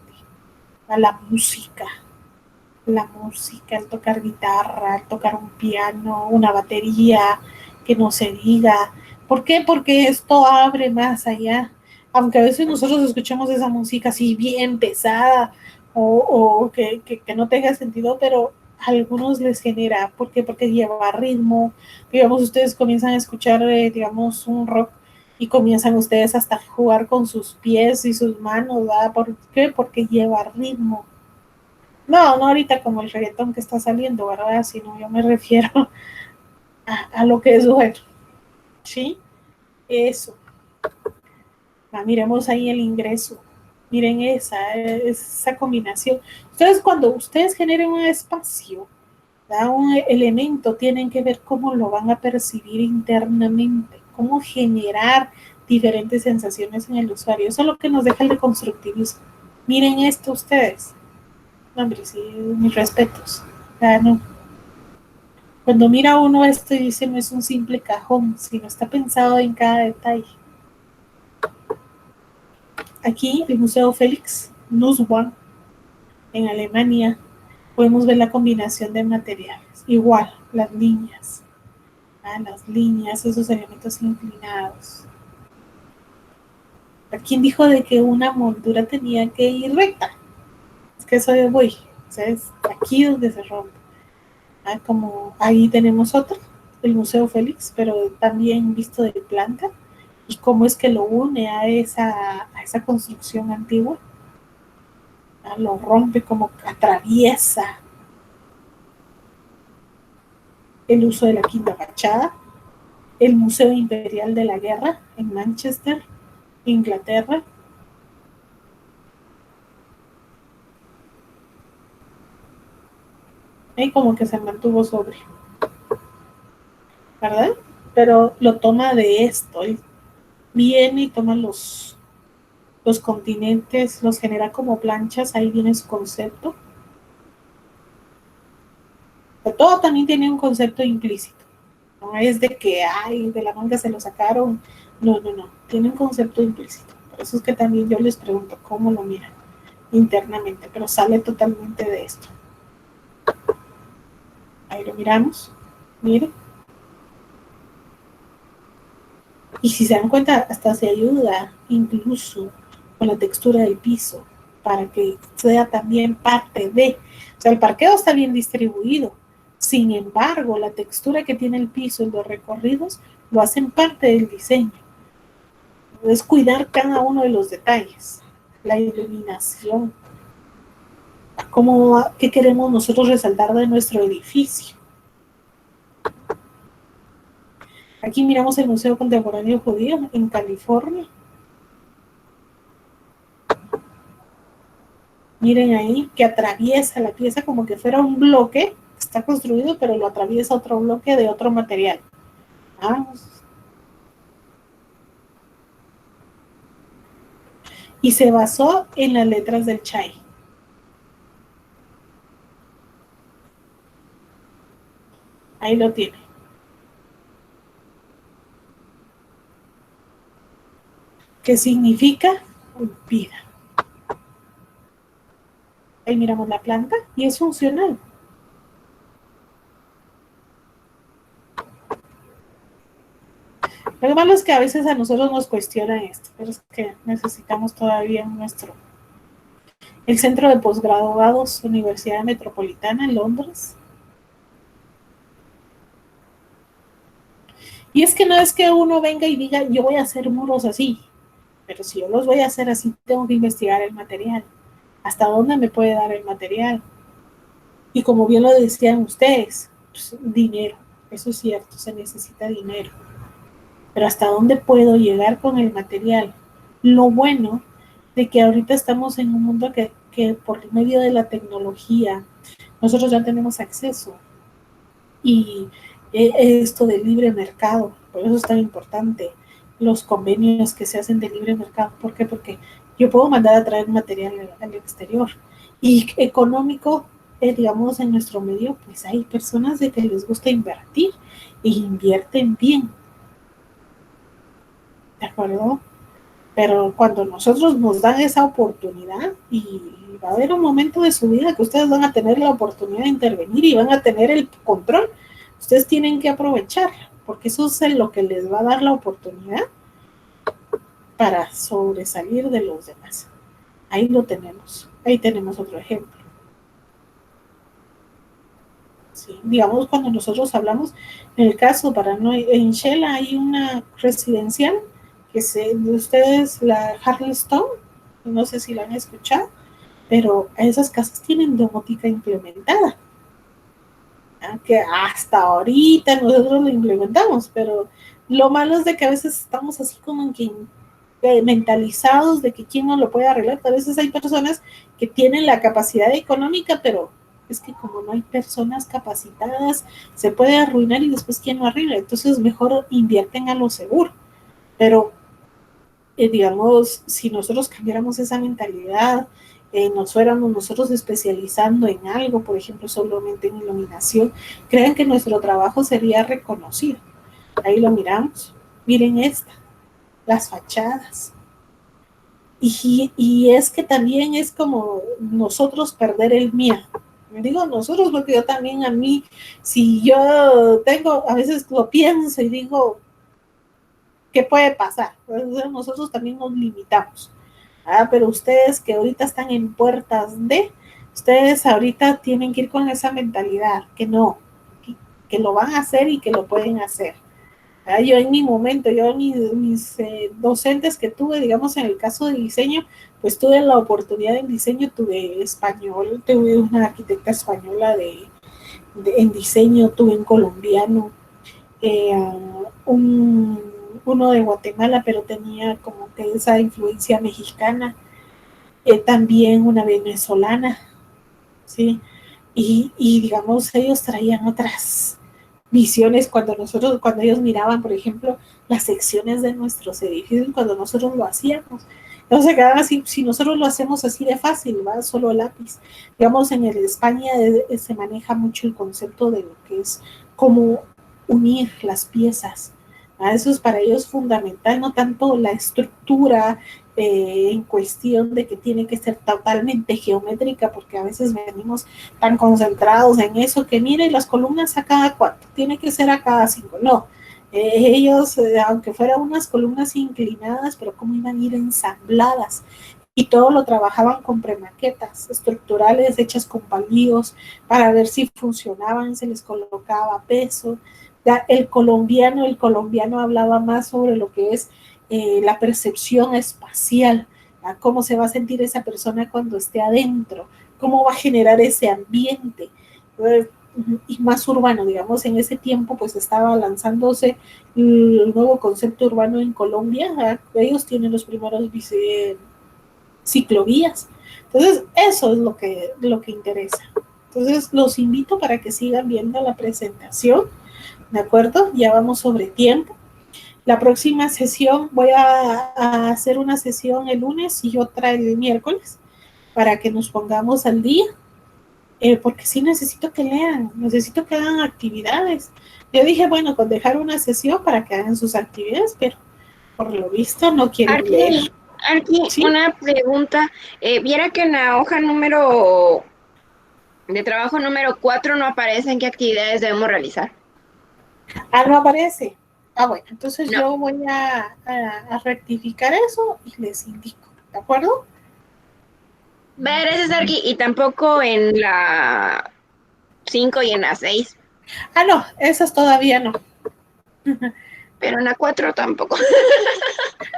a la música, el tocar guitarra, el tocar un piano, una batería, que no se diga. ¿Por qué? Porque esto abre más allá. Aunque a veces nosotros escuchamos esa música así bien pesada o que no tenga sentido, pero a algunos les genera. ¿Por qué? Porque lleva ritmo. Digamos, ustedes comienzan a escuchar, digamos, un rock y comienzan ustedes hasta a jugar con sus pies y sus manos, ¿verdad? ¿Por qué? Porque lleva ritmo. No, no ahorita como el reggaetón que está saliendo, ¿verdad? Sino yo me refiero a lo que es bueno. ¿Sí? Eso. Miremos ahí el ingreso. Miren esa combinación. Entonces, cuando ustedes generen un espacio, ¿verdad? Un elemento, tienen que ver cómo lo van a percibir internamente, cómo generar diferentes sensaciones en el usuario. Eso es lo que nos deja el deconstructivismo. Miren esto ustedes. Hombre, sí, mis respetos. No. Cuando mira uno esto y dice, no es un simple cajón, sino está pensado en cada detalle. Aquí, el Museo Felix Nussbaum, en Alemania, podemos ver la combinación de materiales. Igual, las líneas, esos elementos inclinados. ¿Quién dijo de que una moldura tenía que ir recta? Es que eso de voy. O sea, es aquí donde se rompe. Como ahí tenemos otro, el Museo Félix, pero también visto de planta, y cómo es que lo une a esa construcción antigua. Lo rompe, como atraviesa. El uso de la quinta fachada, el Museo Imperial de la Guerra en Manchester, Inglaterra. Y como que se mantuvo sobrio, ¿verdad? Pero lo toma de esto, él viene y toma los continentes, los genera como planchas, ahí viene su concepto. Pero todo también tiene un concepto implícito, no es de que, de la manga se lo sacaron, no, tiene un concepto implícito. Por eso es que también yo les pregunto cómo lo miran internamente, pero sale totalmente de esto. Ahí lo miramos, miren. Y si se dan cuenta, hasta se ayuda incluso con la textura del piso para que sea también parte de. O sea, el parqueo está bien distribuido. Sin embargo, la textura que tiene el piso y los recorridos lo hacen parte del diseño. Es cuidar cada uno de los detalles. La iluminación. ¿Qué queremos nosotros resaltar de nuestro edificio? Aquí miramos el Museo Contemporáneo Judío en California. Miren ahí que atraviesa la pieza como que fuera un bloque, está construido, pero lo atraviesa otro bloque de otro material. Vamos. Y se basó en las letras del Chai. Ahí lo tiene. ¿Qué significa? Vida. Ahí miramos la planta y es funcional. Lo malo es que a veces a nosotros nos cuestionan esto, pero es que necesitamos todavía el Centro de Posgraduados, Universidad Metropolitana en Londres. Y es que no es que uno venga y diga, yo voy a hacer muros así, pero si yo los voy a hacer así, tengo que investigar el material. ¿Hasta dónde me puede dar el material? Y como bien lo decían ustedes, pues, dinero, eso es cierto, se necesita dinero. Pero ¿hasta dónde puedo llegar con el material? Lo bueno de que ahorita estamos en un mundo que por medio de la tecnología nosotros ya tenemos acceso. Y esto del libre mercado Por eso es tan importante los convenios que se hacen de libre mercado. ¿Por qué? Porque yo puedo mandar a traer material al exterior. Y económico, digamos, en nuestro medio, pues hay personas de que les gusta invertir y invierten bien. ¿De acuerdo? Pero cuando nosotros nos dan esa oportunidad, y va a haber un momento de su vida que ustedes van a tener la oportunidad de intervenir y van a tener el control, ustedes tienen que aprovecharla, porque eso es lo que les va a dar la oportunidad para sobresalir de los demás. Ahí lo tenemos. Ahí tenemos otro ejemplo. Sí, digamos, cuando nosotros hablamos, en el caso en Shela hay una residencial que de ustedes, la Harlestone, no sé si la han escuchado, pero esas casas tienen domótica implementada. Que hasta ahorita nosotros lo implementamos, pero lo malo es de que a veces estamos así como que mentalizados de que quién no lo puede arreglar. A veces hay personas que tienen la capacidad económica, pero es que como no hay personas capacitadas, se puede arruinar y después quién lo arregla. Entonces mejor invierten a lo seguro. Pero digamos, si nosotros cambiáramos esa mentalidad, nos fuéramos nosotros especializando en algo, por ejemplo, solamente en iluminación, crean que nuestro trabajo sería reconocido. Ahí lo miramos. Miren las fachadas. Y es que también es como nosotros perder el miedo. Digo nosotros porque yo también, a mí, si yo tengo, a veces lo pienso y digo, ¿qué puede pasar? Entonces nosotros también nos limitamos. Pero ustedes que ahorita están en puertas ustedes ahorita tienen que ir con esa mentalidad, que no, que lo van a hacer y que lo pueden hacer. Yo en mi momento, mis docentes que tuve, digamos en el caso de diseño, pues tuve la oportunidad en diseño, tuve español, tuve una arquitecta española en diseño, tuve un colombiano, uno de Guatemala, pero tenía como que esa influencia mexicana, también una venezolana, ¿sí? Y digamos, ellos traían otras visiones cuando ellos miraban, por ejemplo, las secciones de nuestros edificios, cuando nosotros lo hacíamos. Entonces se quedaban así, si nosotros lo hacemos así de fácil, ¿va? Solo lápiz. Digamos, en España se maneja mucho el concepto de lo que es cómo unir las piezas. Eso es para ellos fundamental, no tanto la estructura en cuestión de que tiene que ser totalmente geométrica, porque a veces venimos tan concentrados en eso que miren las columnas a cada 4, tiene que ser a cada 5, no. Ellos, aunque fueran unas columnas inclinadas, pero cómo iban a ir ensambladas, y todo lo trabajaban con premaquetas estructurales hechas con palillos para ver si funcionaban, se les colocaba peso. El colombiano hablaba más sobre lo que es la percepción espacial, cómo se va a sentir esa persona cuando esté adentro, cómo va a generar ese ambiente, y más urbano, digamos, en ese tiempo pues estaba lanzándose el nuevo concepto urbano en Colombia. Ellos tienen los primeros ciclovías, entonces eso es lo que interesa. Entonces los invito para que sigan viendo la presentación, ¿de acuerdo? Ya vamos sobre tiempo. La próxima sesión voy a hacer una sesión el lunes y otra el miércoles para que nos pongamos al día, porque sí necesito que lean, necesito que hagan actividades. Yo dije, bueno, con dejar una sesión para que hagan sus actividades, pero por lo visto no quieren leer. Aquí, ¿sí? Una pregunta. Viera que en la hoja de trabajo número 4 no aparece en qué actividades debemos realizar. No aparece. Bueno, entonces no. Yo voy a rectificar eso y les indico, ¿de acuerdo? Gracias, Arqui. Y tampoco en la 5 y en la 6. No, esas todavía no. Pero en la 4 tampoco.